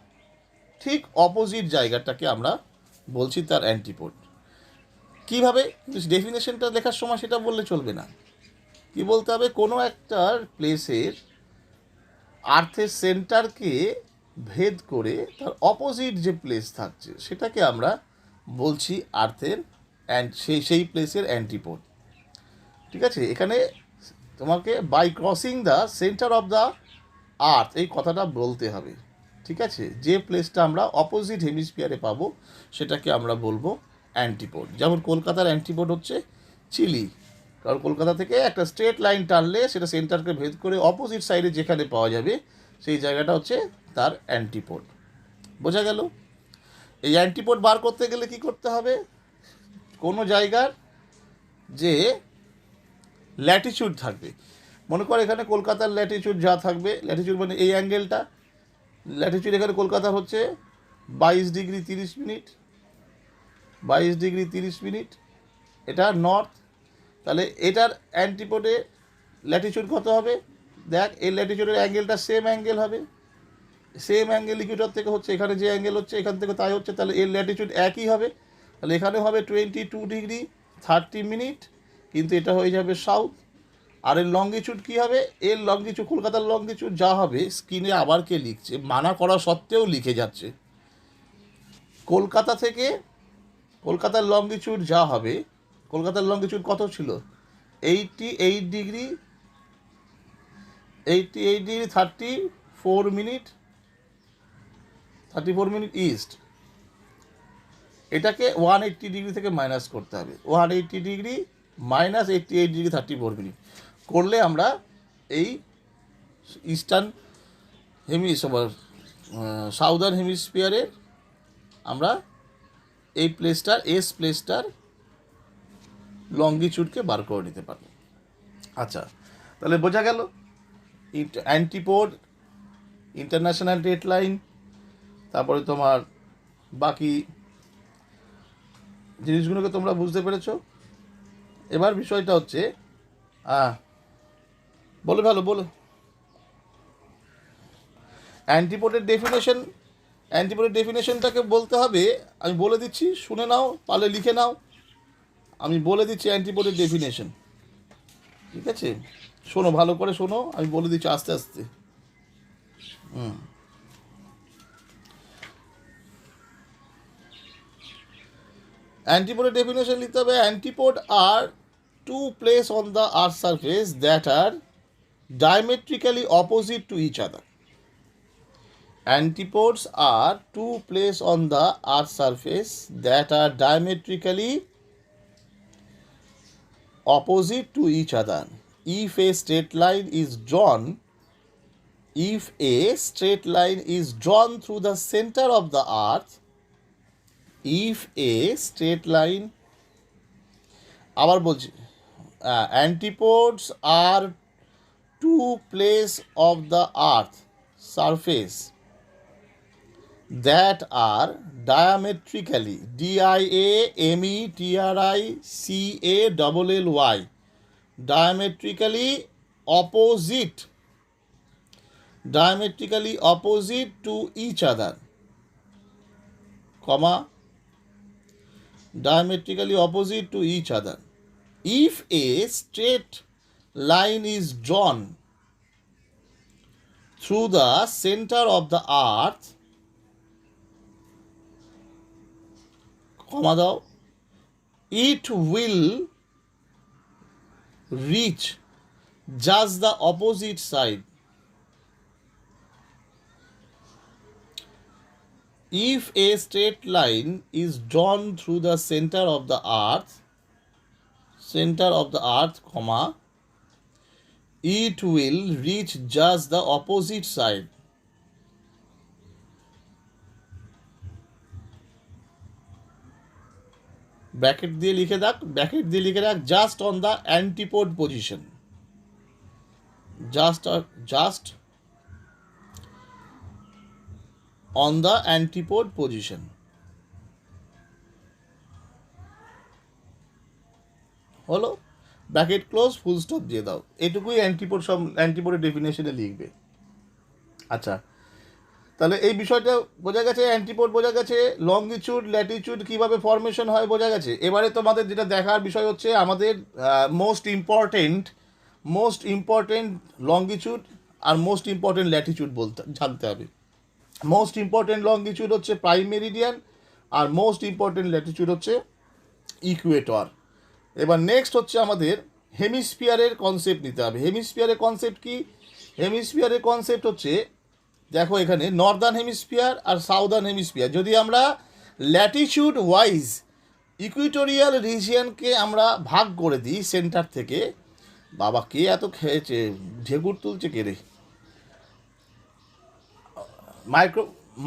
Speaker 1: ঠিক অপোজিট জায়গাটাকে আমরা বলছি তার অ্যান্টিপোড। কীভাবে? ডেফিনেশনটা লেখার সময় সেটা বললে চলবে না। কি বলতে হবে? কোনো একটা প্লেসের আর্থের সেন্টারকে ভেদ করে তার অপোজিট যে প্লেস থাকছে সেটাকে আমরা বলছি আর্থের সেই প্লেসের অ্যান্টিপোড। ঠিক আছে, এখানে তোমাকে by crossing the centre of the earth এই কথাটা বলতে হবে। ঠিক আছে, যে প্লেসটা আমরা অপোজিট হেমিস্ফিয়ারে পাবো সেটাকে আমরা বলবো অ্যান্টিপোড। যেমন কলকাতার অ্যান্টিপোড হচ্ছে চিলি, কারণ কলকাতা থেকে একটা স্ট্রেট লাইন টানলে সেটা সেন্টারকে ভেদ করে অপোজিট সাইডে যেখানে পাওয়া যাবে সেই জায়গাটা হচ্ছে তার অ্যান্টিপোড। বোঝা গেল? এই অ্যান্টিপোড বার করতে গেলে কি করতে হবে? কোনো জায়গার যে ল্যাটিটিউড থাকবে, মনে কর এখানে কলকাতার ল্যাটিচিউড যা থাকবে, ল্যাটিচিউড মানে এই অ্যাঙ্গেলটা, ল্যাটিচিউড এখানে কলকাতার হচ্ছে 22°30', 22°30', এটা নর্থ। তাহলে এটার অ্যান্টিপোডে ল্যাটিচিউড কত হবে? দেখ, এই ল্যাটিচিউডের অ্যাঙ্গেলটা সেম অ্যাঙ্গেল হবে, সেম অ্যাঙ্গেল ইকুয়েটর থেকে হচ্ছে, এখানে যে অ্যাঙ্গেল হচ্ছে এখান থেকে তাই হচ্ছে, তাহলে এর ল্যাটিচিউড একই হবে। তাহলে এখানে হবে 22°30', কিন্তু এটা হয়ে যাবে সাউথ। আর এর লঙ্গিচুড কী হবে? এর লঙ্গিচুড, কলকাতার লঙ্গিচুড যা হবে, স্ক্রিনে আবার কে লিখছে, মানা করা সত্ত্বেও লিখে যাচ্ছে, কলকাতা থেকে কলকাতার লঙ্গিচুড যা হবে, কলকাতার লঙ্গিচুড কত ছিল? 88°34' ইস্ট। এটাকে 180° থেকে মাইনাস করতে হবে, 180° মাইনাস 88°34', করলে আমরা এই ইস্টার্ন সাউদার্ন হেমিস্ফিয়ারের আমরা এই প্লেসটার প্লেসটার লঙ্গিচুডকে বার করে নিতে পারবো। আচ্ছা, তাহলে বোঝা গেল অ্যান্টিপোড, ইন্টারন্যাশনাল ডেট লাইন, তারপরে তোমার বাকি জিনিসগুলোকে তোমরা বুঝতে পেরেছো। এবার বিষয়টা হচ্ছে বলো ভালো বলো, অ্যান্টিপোডের ডেফিনেশনটাকে বলতে হবে। আমি বলে দিচ্ছি, শুনে নাও, পারলে লিখে নাও। আমি বলে দিচ্ছি অ্যান্টিপোডের ডেফিনেশন, ঠিক আছে? শোনো, ভালো করে শোনো, আমি বলে দিচ্ছি আস্তে আস্তে। অ্যান্টিপোডের ডেফিনেশন লিখতে হবে, antipode are two place on the earth surface that are diametrically opposite to each other. Antipodes are two places on the Earth's surface that are diametrically opposite to each other. If a straight line is drawn through the center of the Earth, আবার বলছি, antipodes are two places of the Earth surface that are diametrically diametrically opposite to each other, diametrically opposite to each other. If a straight line is drawn through the center of the Earth, it will reach just the opposite side. If a straight line is drawn through the center of the Earth, it will reach just the opposite side. Bracket দিয়ে লিখে রাখ, just on the antipode position, just on the antipode position. হলো, ব্র্যাকেট ক্লোজ, ফুল স্টপ দিয়ে দাও, এটুকুই অ্যান্টিপোডের ডেফিনেশনে লিখবে। আচ্ছা, তাহলে এই বিষয়টা বোঝা গেছে, অ্যান্টিপোড বোঝা গেছে, লঙ্গিচুড ল্যাটিচিউড কীভাবে ফরমেশন হয় বোঝা গেছে। এবারে তোমাদের যেটা দেখার বিষয় হচ্ছে, আমাদের মোস্ট ইম্পর্টেন্ট লঙ্গিচুড আর মোস্ট ইম্পর্টেন্ট ল্যাটিচিউড জানতে হবে। মোস্ট ইম্পর্টেন্ট লঙ্গিচুড হচ্ছে প্রাইম মেরিডিয়ান, আর মোস্ট ইম্পর্টেন্ট ল্যাটিচিউড হচ্ছে ইকুয়েটর। এবার নেক্সট হচ্ছে আমাদের হেমিস্ফিয়ারের কনসেপ্ট নিতে হবে। হেমিস্ফিয়ারের কনসেপ্ট কি? হেমিস্ফিয়ারের কনসেপ্ট হচ্ছে, দেখো এখানে নর্দার্ন হেমিস্ফিয়ার আর সাউদার্ন হেমিস্ফিয়ার। যদি আমরা ল্যাটিচিউড ওয়াইজ ইকুইটোরিয়াল রিজিয়নকে আমরা ভাগ করে দিই সেন্টার থেকে, বাবা কে এত খেয়েছে, ঢেকুর তুলছে কে রে,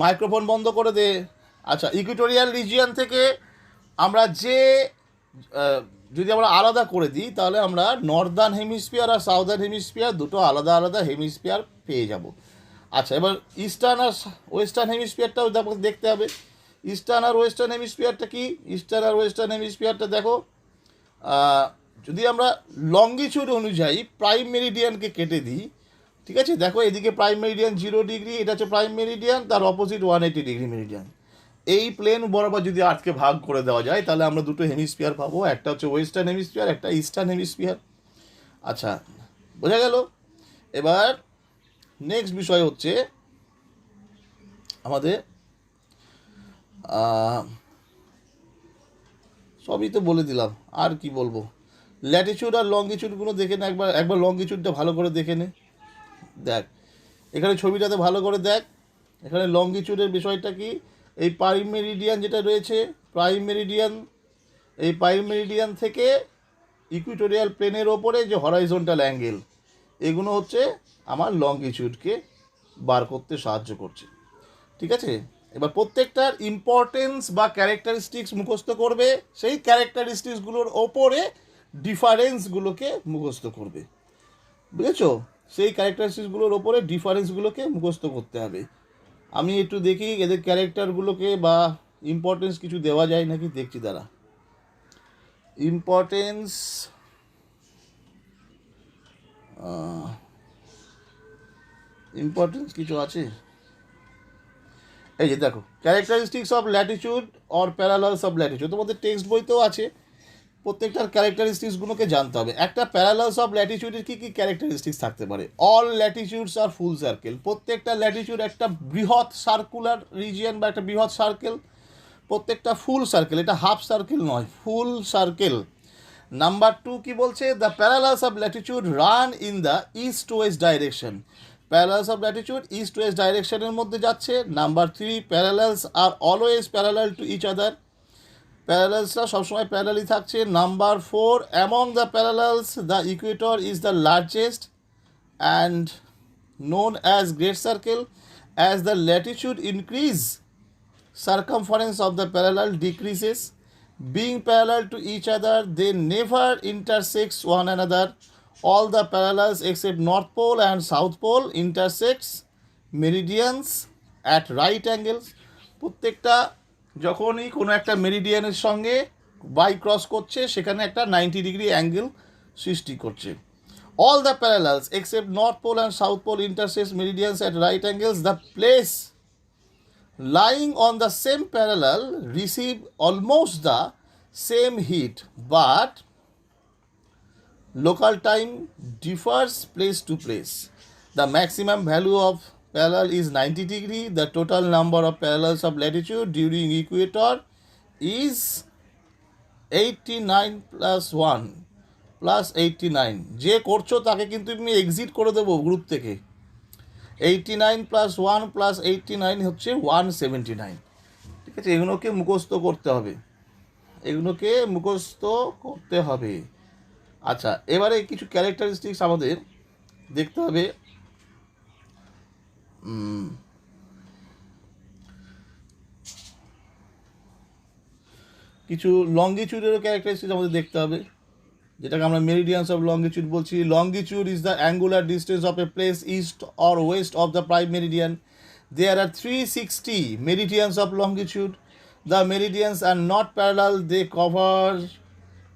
Speaker 1: মাইক্রোফোন বন্ধ করে দে। আচ্ছা, ইকুইটোরিয়াল রিজিয়ন থেকে আমরা যদি আমরা আলাদা করে দিই তাহলে আমরা নর্দার্ন হেমিস্ফিয়ার আর সাউদার্ন হেমিস্ফিয়ার দুটো আলাদা আলাদা হেমিস্ফিয়ার পেয়ে যাব। আচ্ছা, এবার ইস্টার্ন আর ওয়েস্টার্ন হেমিস্ফিয়ারটাও দেখতে হবে। ইস্টার্ন আর ওয়েস্টার্ন হেমিস্ফিয়ারটা কি? ইস্টার্ন আর ওয়েস্টার্ন হেমিস্ফিয়ারটা দেখো, যদি আমরা লঙ্গিটিউড অনুযায়ী প্রাইম মেরিডিয়ানকে কেটে দিই, ঠিক আছে, দেখো এদিকে প্রাইম মেরিডিয়ান 0 ডিগ্রি, এটা হচ্ছে প্রাইম মেরিডিয়ান, তার অপোজিট 180 ডিগ্রি মেরিডিয়ান। এই প্লেন বরাবর যদি আর্থকে ভাগ করে দেওয়া যায় তাহলে আমরা দুটো হেমিস্ফিয়ার পাবো, একটা হচ্ছে ওয়েস্টার্ন হেমিস্ফিয়ার, একটা ইস্টার্ন হেমিস্ফিয়ার। আচ্ছা, বোঝা গেল? এবার নেক্সট বিষয় হচ্ছে আমাদের সবই তো বলে দিলাম, আর কি বলবো। ল্যাটিচিউড আর লঙ্গিচিউডগুলো দেখে নে একবার, একবার লঙ্গিচিউডটা ভালো করে দেখে নে। দেখ এখানে ছবিটাতে ভালো করে দেখ, এখানে লঙ্গিচিউডের বিষয়টা কি, এই প্রাইম মেরিডিয়ান যেটা রয়েছে, প্রাইম মেরিডিয়ান, এই প্রাইম মেরিডিয়ান থেকে ইকুইটোরিয়াল প্লেনের ওপরে যে হরাইজন্টাল অ্যাঙ্গেল, এগুলো হচ্ছে আমার লঙ্গিচিউডকে বার করতে সাহায্য করছে। ঠিক আছে, এবার প্রত্যেকটার ইম্পর্টেন্স বা ক্যারেক্টারিস্টিক্স মুখস্থ করবে, সেই ক্যারেক্টারিস্টিক্সগুলোর ওপরে ডিফারেন্সগুলোকে মুখস্থ করবে, বুঝেছো? সেই ক্যারেক্টারিস্টিক্সগুলোর ওপরে ডিফারেন্সগুলোকে মুখস্থ করতে হবে। আমি একটু দেখি এদের ক্যারেক্টারগুলোকে বা ইম্পর্টেন্স কিছু দেওয়া যায় নাকি, দেখছি দাঁড়া। ইম্পর্টেন্স ইম্পর্টেন্স কিছু আছে, এই যে দেখো, characteristics of latitude or parallels of latitude, তোমাদের টেক্সট বইতেও আছে। প্রত্যেকটার ক্যারেক্টারিস্টিক্সগুলোকে জানতে হবে। একটা প্যারালালস অফ ল্যাটিচিউডের কী কী ক্যারেক্টারিস্টিক্স থাকতে পারে? All latitudes are full circle, প্রত্যেকটা ল্যাটিচিউড একটা বৃহৎ সার্কুলার রিজিয়ন বা একটা বৃহৎ সার্কেল, প্রত্যেকটা ফুল সার্কেল, এটা হাফ সার্কেল নয়, ফুল সার্কেল। নাম্বার 2 কি বলছে? The parallels of latitude run in the east west direction, parallels of latitude east West ডাইরেকশনের মধ্যে যাচ্ছে। Number 3, parallels are always parallel to each other, প্যারালালসরা সবসময় প্যারালালই থাকছে। Number 4, among the parallels the equator is the largest and known as great circle. As the latitude increase, circumference of the parallel decreases. Being parallel to each other, they never intersect one another. All the parallels except North Pole and South Pole intersects meridians at right angles. প্রত্যেকটা যখনই কোনো একটা মেরিডিয়ানের সঙ্গে বাই ক্রস করছে সেখানে একটা 90 ডিগ্রি অ্যাঙ্গেল সৃষ্টি করছে। All the parallels except North Pole and South Pole intersect meridians at right angles. The place lying on the same parallel receive almost the same heat, but local time differs place to place. The maximum value of parallel is 90 degree. The total number of parallels of latitude during equator is 89 plus 1 plus 89। যে করছো তাকে কিন্তু আমি এক্সিট করে দেবো গ্রুপ থেকে। 89 প্লাস 1 প্লাস 89 হচ্ছে 179। ঠিক আছে, এগুলোকে মুখস্থ করতে হবে, এগুলোকে মুখস্থ করতে হবে। আচ্ছা, এবারে কিছু ক্যারেক্টারিস্টিক্স আমাদের দেখতে হবে। কিছু লঙ্গিটিউডেরও ক্যারেক্টারিস্টিক্স আমাদের দেখতে হবে, যেটাকে আমরা মেরিডিয়ানস অফ লঙ্গিটিউড বলছি। Longitude is the angular distance of a place east or west of the prime meridian. There are 360 meridians of longitude. The meridians are not parallel, they cover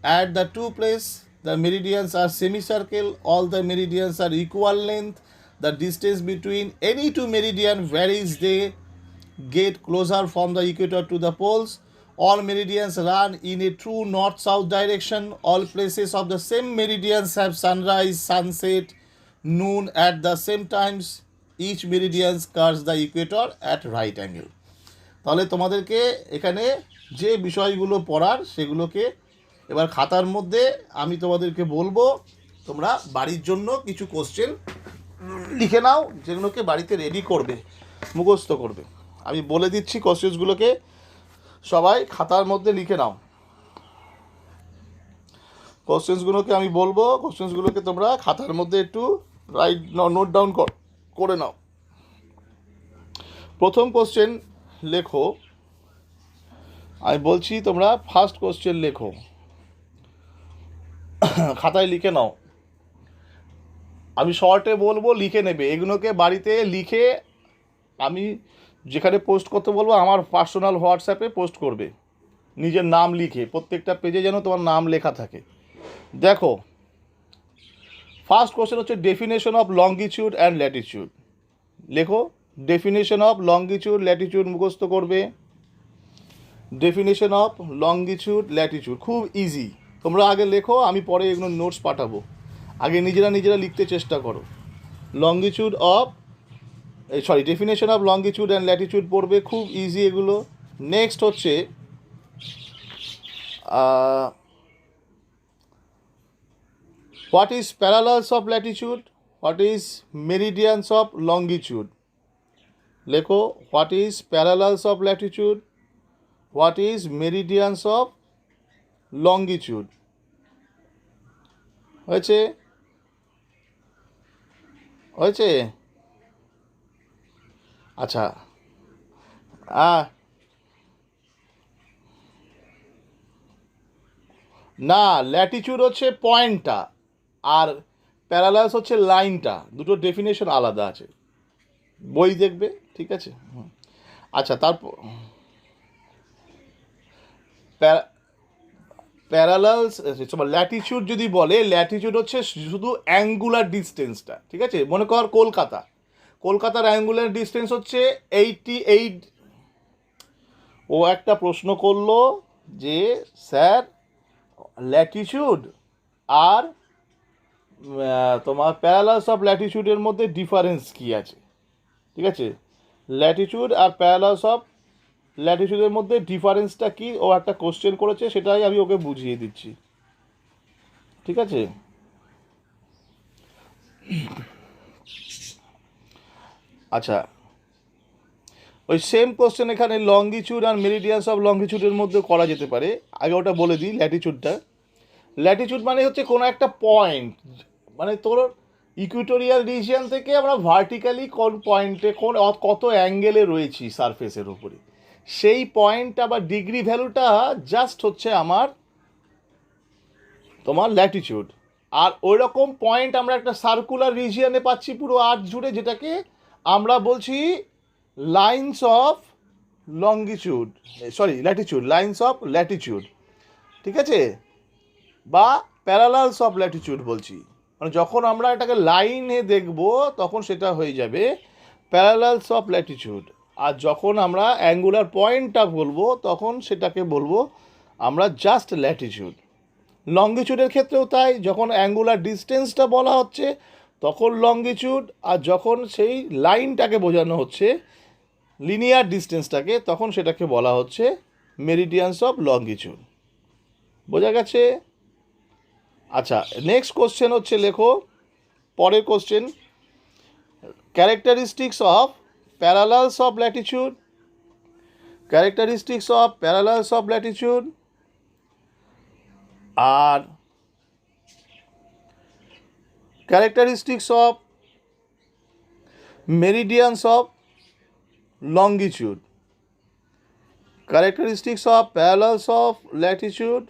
Speaker 1: at the two place. The meridians are semicircle. All the meridians are equal length. The distance between any two meridian varies. They get closer from the equator to the poles. All meridians run in a true north-south direction. All places of the same meridians have sunrise, sunset, noon at the same times. Each meridian curves the equator at right angle. তাহলে তোমাদেরকে এখানে যে বিষয়গুলো পড়ার সেগুলোকে এবার খাতার মধ্যে আমি তোমাদেরকে বলবো, তোমরা বাড়ির জন্য কিছু কোশ্চেন লিখে নাও, যেগুলোকে বাড়িতে রেডি করবে, মুখস্থ করবে। আমি বলে দিচ্ছি কোশ্চেনগুলোকে, সবাই খাতার মধ্যে লিখে নাও। কোশ্চেনগুলোকে আমি বলবো, কোশ্চেনগুলোকে তোমরা খাতার মধ্যে একটু নোট ডাউন করে নাও। প্রথম কোশ্চেন লেখো, আমি বলছি তোমরা ফার্স্ট কোশ্চেন লেখো। খাতায় লিখে নাও, আমি শর্টে বলবো, লিখে নেবে এগুলোকে বাড়িতে লিখে, আমি যেখানে পোস্ট করতে বলবো আমার পার্সোনাল হোয়াটসঅ্যাপে পোস্ট করবে, নিজের নাম লিখে, প্রত্যেকটা পেজে যেন তোমার নাম লেখা থাকে। দেখো, ফার্স্ট কোশ্চেন হচ্ছে definition of longitude and Latitude. লেখো, ডেফিনেশন অফ লঙ্গিটিউড ল্যাটিটিউড মুখস্থ করবে। ডেফিনেশন অফ লঙ্গিটিউড ল্যাটিটিউড খুব ইজি, তোমরা আগে লেখো, আমি পরে এগুলো নোটস পাঠাবো, আগে নিজেরা লিখতে চেষ্টা করো। Longitude of definition of longitude and latitude পড়বে, খুব ইজি এগুলো। নেক্সট হচ্ছে what is parallels of latitude, what is meridians of longitude. লেখো, what is parallels of latitude, what is meridians of longitude. হয়েছে হয়েছে আচ্ছা, না, ল্যাটিটিউড হচ্ছে পয়েন্টটা, আর প্যারালালস হচ্ছে লাইনটা, দুটো ডেফিনেশন আলাদা আছে, বই দেখবে, ঠিক আছে। আচ্ছা, তারপর প্যারালালস, ল্যাটিটিউড যদি বলে, ল্যাটিটিউড হচ্ছে শুধু অ্যাঙ্গুলার ডিস্টেন্সটা, ঠিক আছে। মনে কর কলকাতার অ্যাঙ্গুলার ডিস্টেন্স হচ্ছে 88। ও একটা প্রশ্ন করলো যে স্যার ল্যাটিটিউড আর তোমার প্যারালালস অফ ল্যাটিটিউডের মধ্যে ডিফারেন্স কী আছে, ঠিক আছে। ল্যাটিটিউড আর প্যারালালস অফ ল্যাটিটিউডের মধ্যে ডিফারেন্সটা কি, ও একটা কোশ্চেন করেছে, সেটাই আমি ওকে বুঝিয়ে দিচ্ছি, ঠিক আছে। আচ্ছা, ওই সেম কোশ্চেন এখানে লঙ্গিটিউড আর মেরিডিয়ানস অফ লঙ্গিটিউডের মধ্যে করা যেতে পারে। আগে ওটা বলে দিই, ল্যাটিটিউড মানে হচ্ছে কোনো একটা পয়েন্ট, মানে তোর ইকুইটোরিয়াল রিজিয়ন থেকে আমরা ভার্টিক্যালি কোন পয়েন্টে কত অ্যাঙ্গেলে রয়েছি সারফেসের উপরে, সেই পয়েন্টটা বা ডিগ্রি ভ্যালুটা জাস্ট হচ্ছে আমার তোমার ল্যাটিটিউড। আর ওই রকম পয়েন্ট আমরা একটা সার্কুলার রিজিয়নে পাচ্ছি পুরো আর্থ জুড়ে, যেটাকে আমরা বলছি lines of longitude, latitude, lines of latitude, ঠিক আছে, বা প্যারালালস অফ ল্যাটিটিউড বলছি। মানে যখন আমরা এটাকে লাইনে দেখব তখন সেটা হয়ে যাবে প্যারালালস অফ ল্যাটিটিউড, আর যখন আমরা অ্যাঙ্গুলার পয়েন্টটা বলবো তখন সেটাকে বলবো আমরা জাস্ট ল্যাটিটিউড। লঙ্গিটিউডের ক্ষেত্রেও তাই, যখন অ্যাঙ্গুলার ডিস্টেন্সটা বলা হচ্ছে তখন লঙ্গিটিউড, আর যখন সেই লাইনটাকে বোঝানো হচ্ছে লিনিয়ার ডিস্টেন্সটাকে, তখন সেটাকে বলা হচ্ছে মেরিডিয়ানস অফ লঙ্গিটিউড। বোঝা গেছে? আচ্ছা, নেক্সট কোশ্চেন হচ্ছে, লেখো পরের question, characteristics of parallels of latitude, characteristics of parallels of latitude আর characteristics of meridians of longitude, characteristics of parallels of latitude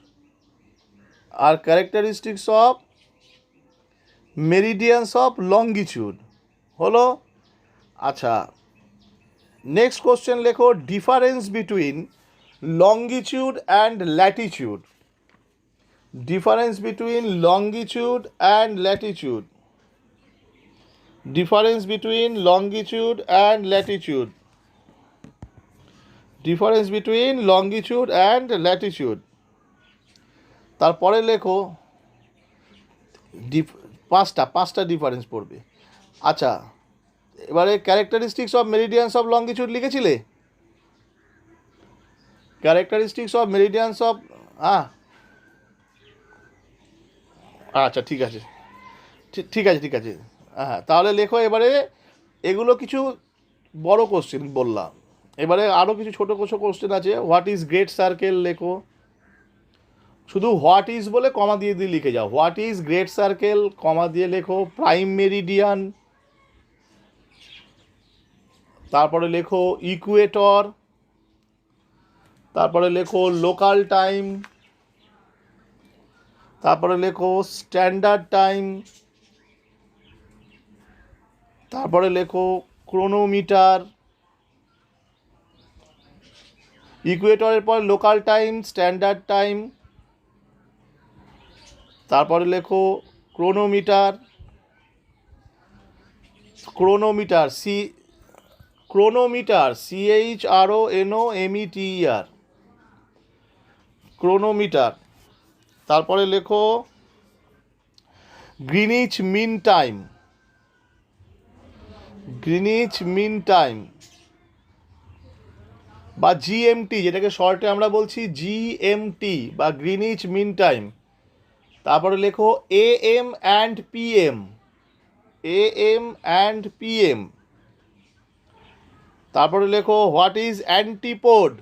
Speaker 1: আর characteristics of meridians of longitude হলো। আচ্ছা, নেক্সট কোশ্চেন লেখো, difference between longitude and latitude, difference between longitude and latitude, difference between longitude and latitude, difference between longitude and latitude. তারপরে লেখো পাঁচটা ডিফারেন্স পড়বে। আচ্ছা, এবারে characteristics of meridians of longitude লিখেছিলে? Characteristics of meridians of, আচ্ছা ঠিক আছে, ঠিক আছে, হ্যাঁ, তাহলে লেখো এবারে, এগুলো কিছু বড় কোশ্চেন বললাম, এবারে আরও কিছু ছোটো কোশ্চেন আছে। হোয়াট ইজ গ্রেট সার্কেল লেখো, শুধু হোয়াট ইজ বলে কমা দিয়ে লিখে যাও, হোয়াট ইজ গ্রেট সার্কেল, কমা দিয়ে লেখো প্রাইম মেরিডিয়ান, তারপরে লেখো ইকুয়েটর, তারপরে লেখো লোকাল টাইম, তারপরে লেখো স্ট্যান্ডার্ড টাইম, তারপরে লেখো ক্রোনোমিটার, ইকুয়েটরের পর লোকাল টাইম, স্ট্যান্ডার্ড টাইম, তারপরে লেখো chronometer, chronometer chronometer CHRONOMETER, chronometer. তারপরে লেখো Greenidge mean time, Greenidge mean time বা GMT, যেটাকে শর্টে আমরা বলছি GMT বা গ্রিনিচ মিন টাইম। তারপরে লেখো AM and PM, AM and PM। তারপরে লেখো what is antipode,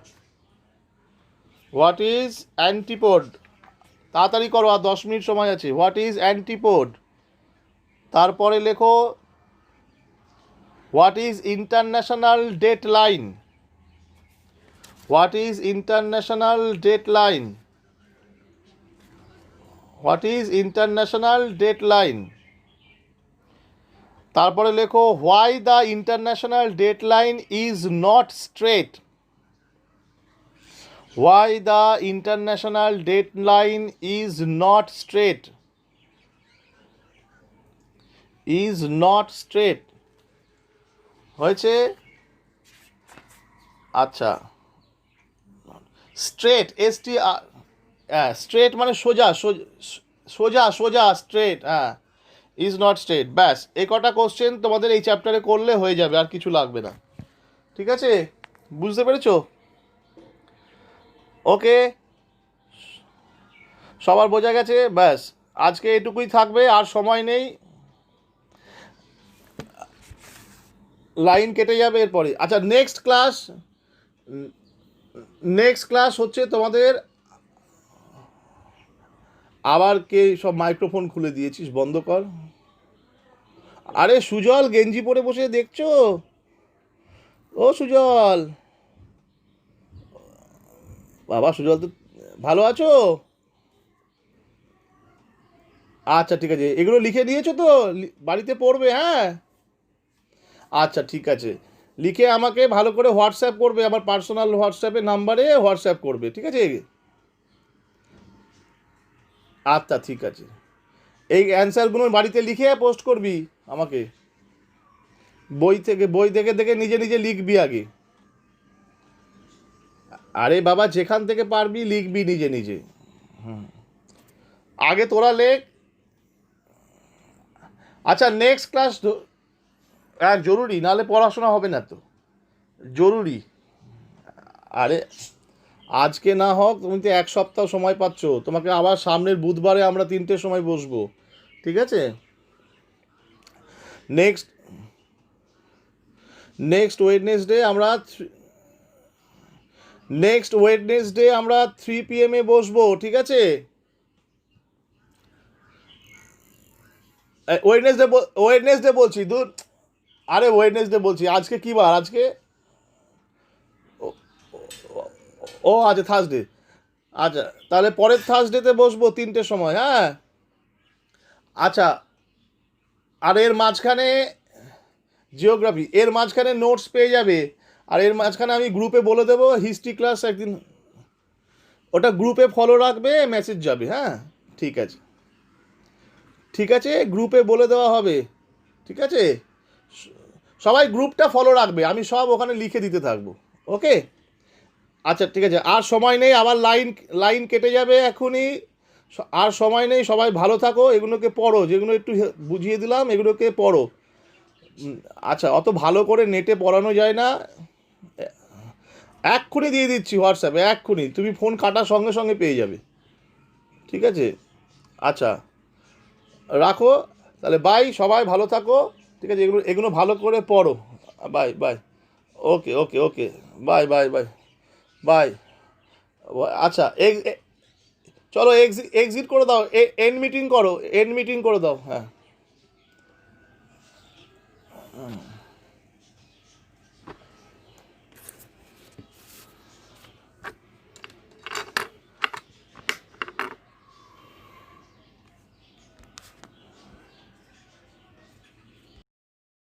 Speaker 1: what is antipode, তাড়াতাড়ি করো আর 10 মিনিট সময় আছে। What is antipode. তারপরে লেখো what is international date line, what is international date line, what is international date line. তারপরে লেখো why the international date line is not straight, why the international date line is not straight, is not straight. হয়েছে? আচ্ছা, স্ট্রেট স্ট্রেট মানে সোজা, সোজা সোজা, স্ট্রেট, হ্যাঁ, ইজ নট স্ট্রেট। ব্যাস, এই কটা কোশ্চেন তোমাদের এই চ্যাপ্টারে করলে হয়ে যাবে, আর কিছু লাগবে না। ঠিক আছে, বুঝতে পেরেছো? ওকে, সবার বোঝা গেছে? ব্যাস, আজকে এটুকুই থাকবে, আর সময় নেই, লাইন কেটে যাবে এরপরে। আচ্ছা, নেক্সট ক্লাস হচ্ছে তোমাদের, আবার কে সব মাইক্রোফোন খুলে দিয়েছিস, বন্ধ কর। আরে সুজল, গেঞ্জি পরে বসে দেখছো? ও সুজল, বাবা সুজল, তো ভালো আছো? আচ্ছা ঠিক আছে, এগুলো লিখে নিয়েছো তো? বাড়িতে পড়বে, হ্যাঁ? আচ্ছা ঠিক আছে, লিখে আমাকে ভালো করে হোয়াটসঅ্যাপ করবে, আমার পার্সোনাল হোয়াটসঅ্যাপে নাম্বারে হোয়াটসঅ্যাপ করবে, ঠিক আছে? আচ্ছা ঠিক আছে, এই অ্যান্সারগুলো বাড়িতে লিখে পোস্ট করবি আমাকে। বই দেখে দেখে নিজে নিজে লিখবি আগে। আরে বাবা, যেখান থেকে পারবি লিখবি নিজে নিজে। আগে তোরা লেখ। আচ্ছা, নেক্সট ক্লাস জরুরি, নাহলে পড়াশোনা হবে না তো, জরুরি। আরে আজকে না হোক, তুমি তো 1 সপ্তাহ সময় পাচ্ছ, তোমাকে আবার সামনের বুধবারে আমরা 3টের সময় বসবো, ঠিক আছে? নেক্সট নেক্সট ওয়েডনেসডে আমরা 3 PM বসবো, ঠিক আছে? ওয়েডনেসডে বলছি, দূর। আরে ওয়েডনেসডে বলছি, আজকে কি বার আজকে? ও আচ্ছা, থার্সডে। আচ্ছা, তাহলে পরের থার্সডেতে বসবো 3টের সময়, হ্যাঁ? আচ্ছা, আর এর মাঝখানে জিওগ্রাফি, এর মাঝখানে নোটস পেয়ে যাবে, আর এর মাঝখানে আমি গ্রুপে বলে দেবো হিস্ট্রি ক্লাস একদিন, ওটা গ্রুপে ফলো রাখবে, মেসেজ যাবে, হ্যাঁ? ঠিক আছে, ঠিক আছে, গ্রুপে বলে দেওয়া হবে, ঠিক আছে? সবাই গ্রুপটা ফলো রাখবে, আমি সব ওখানে লিখে দিতে থাকবো, ওকে? আচ্ছা ঠিক আছে, আর সময় নেই, আবার লাইন কেটে যাবে এখনই, আর সময় নেই, সবাই ভালো থাকো, এগুলোকে পড়ো, যেগুলো একটু বুঝিয়ে দিলাম এগুলোকে পড়ো। আচ্ছা, অত ভালো করে নেটে পড়ানো যায় না, এক্ষুনি দিয়ে দিচ্ছি হোয়াটসঅ্যাপে, এক্ষুনি, তুমি ফোন কাটার সঙ্গে সঙ্গে পেয়ে যাবে, ঠিক আছে? আচ্ছা, রাখো তাহলে, বাই, সবাই ভালো থাকো, ঠিক আছে? এগুলো এগুলো ভালো করে পড়ো। বাই বাই, ওকে ওকে ওকে, বাই বাই বাই বাই। আচ্ছা, চলো এক্সিট করে দাও, এন্ড মিটিং করো, এন্ড মিটিং করে দাও, হ্যাঁ।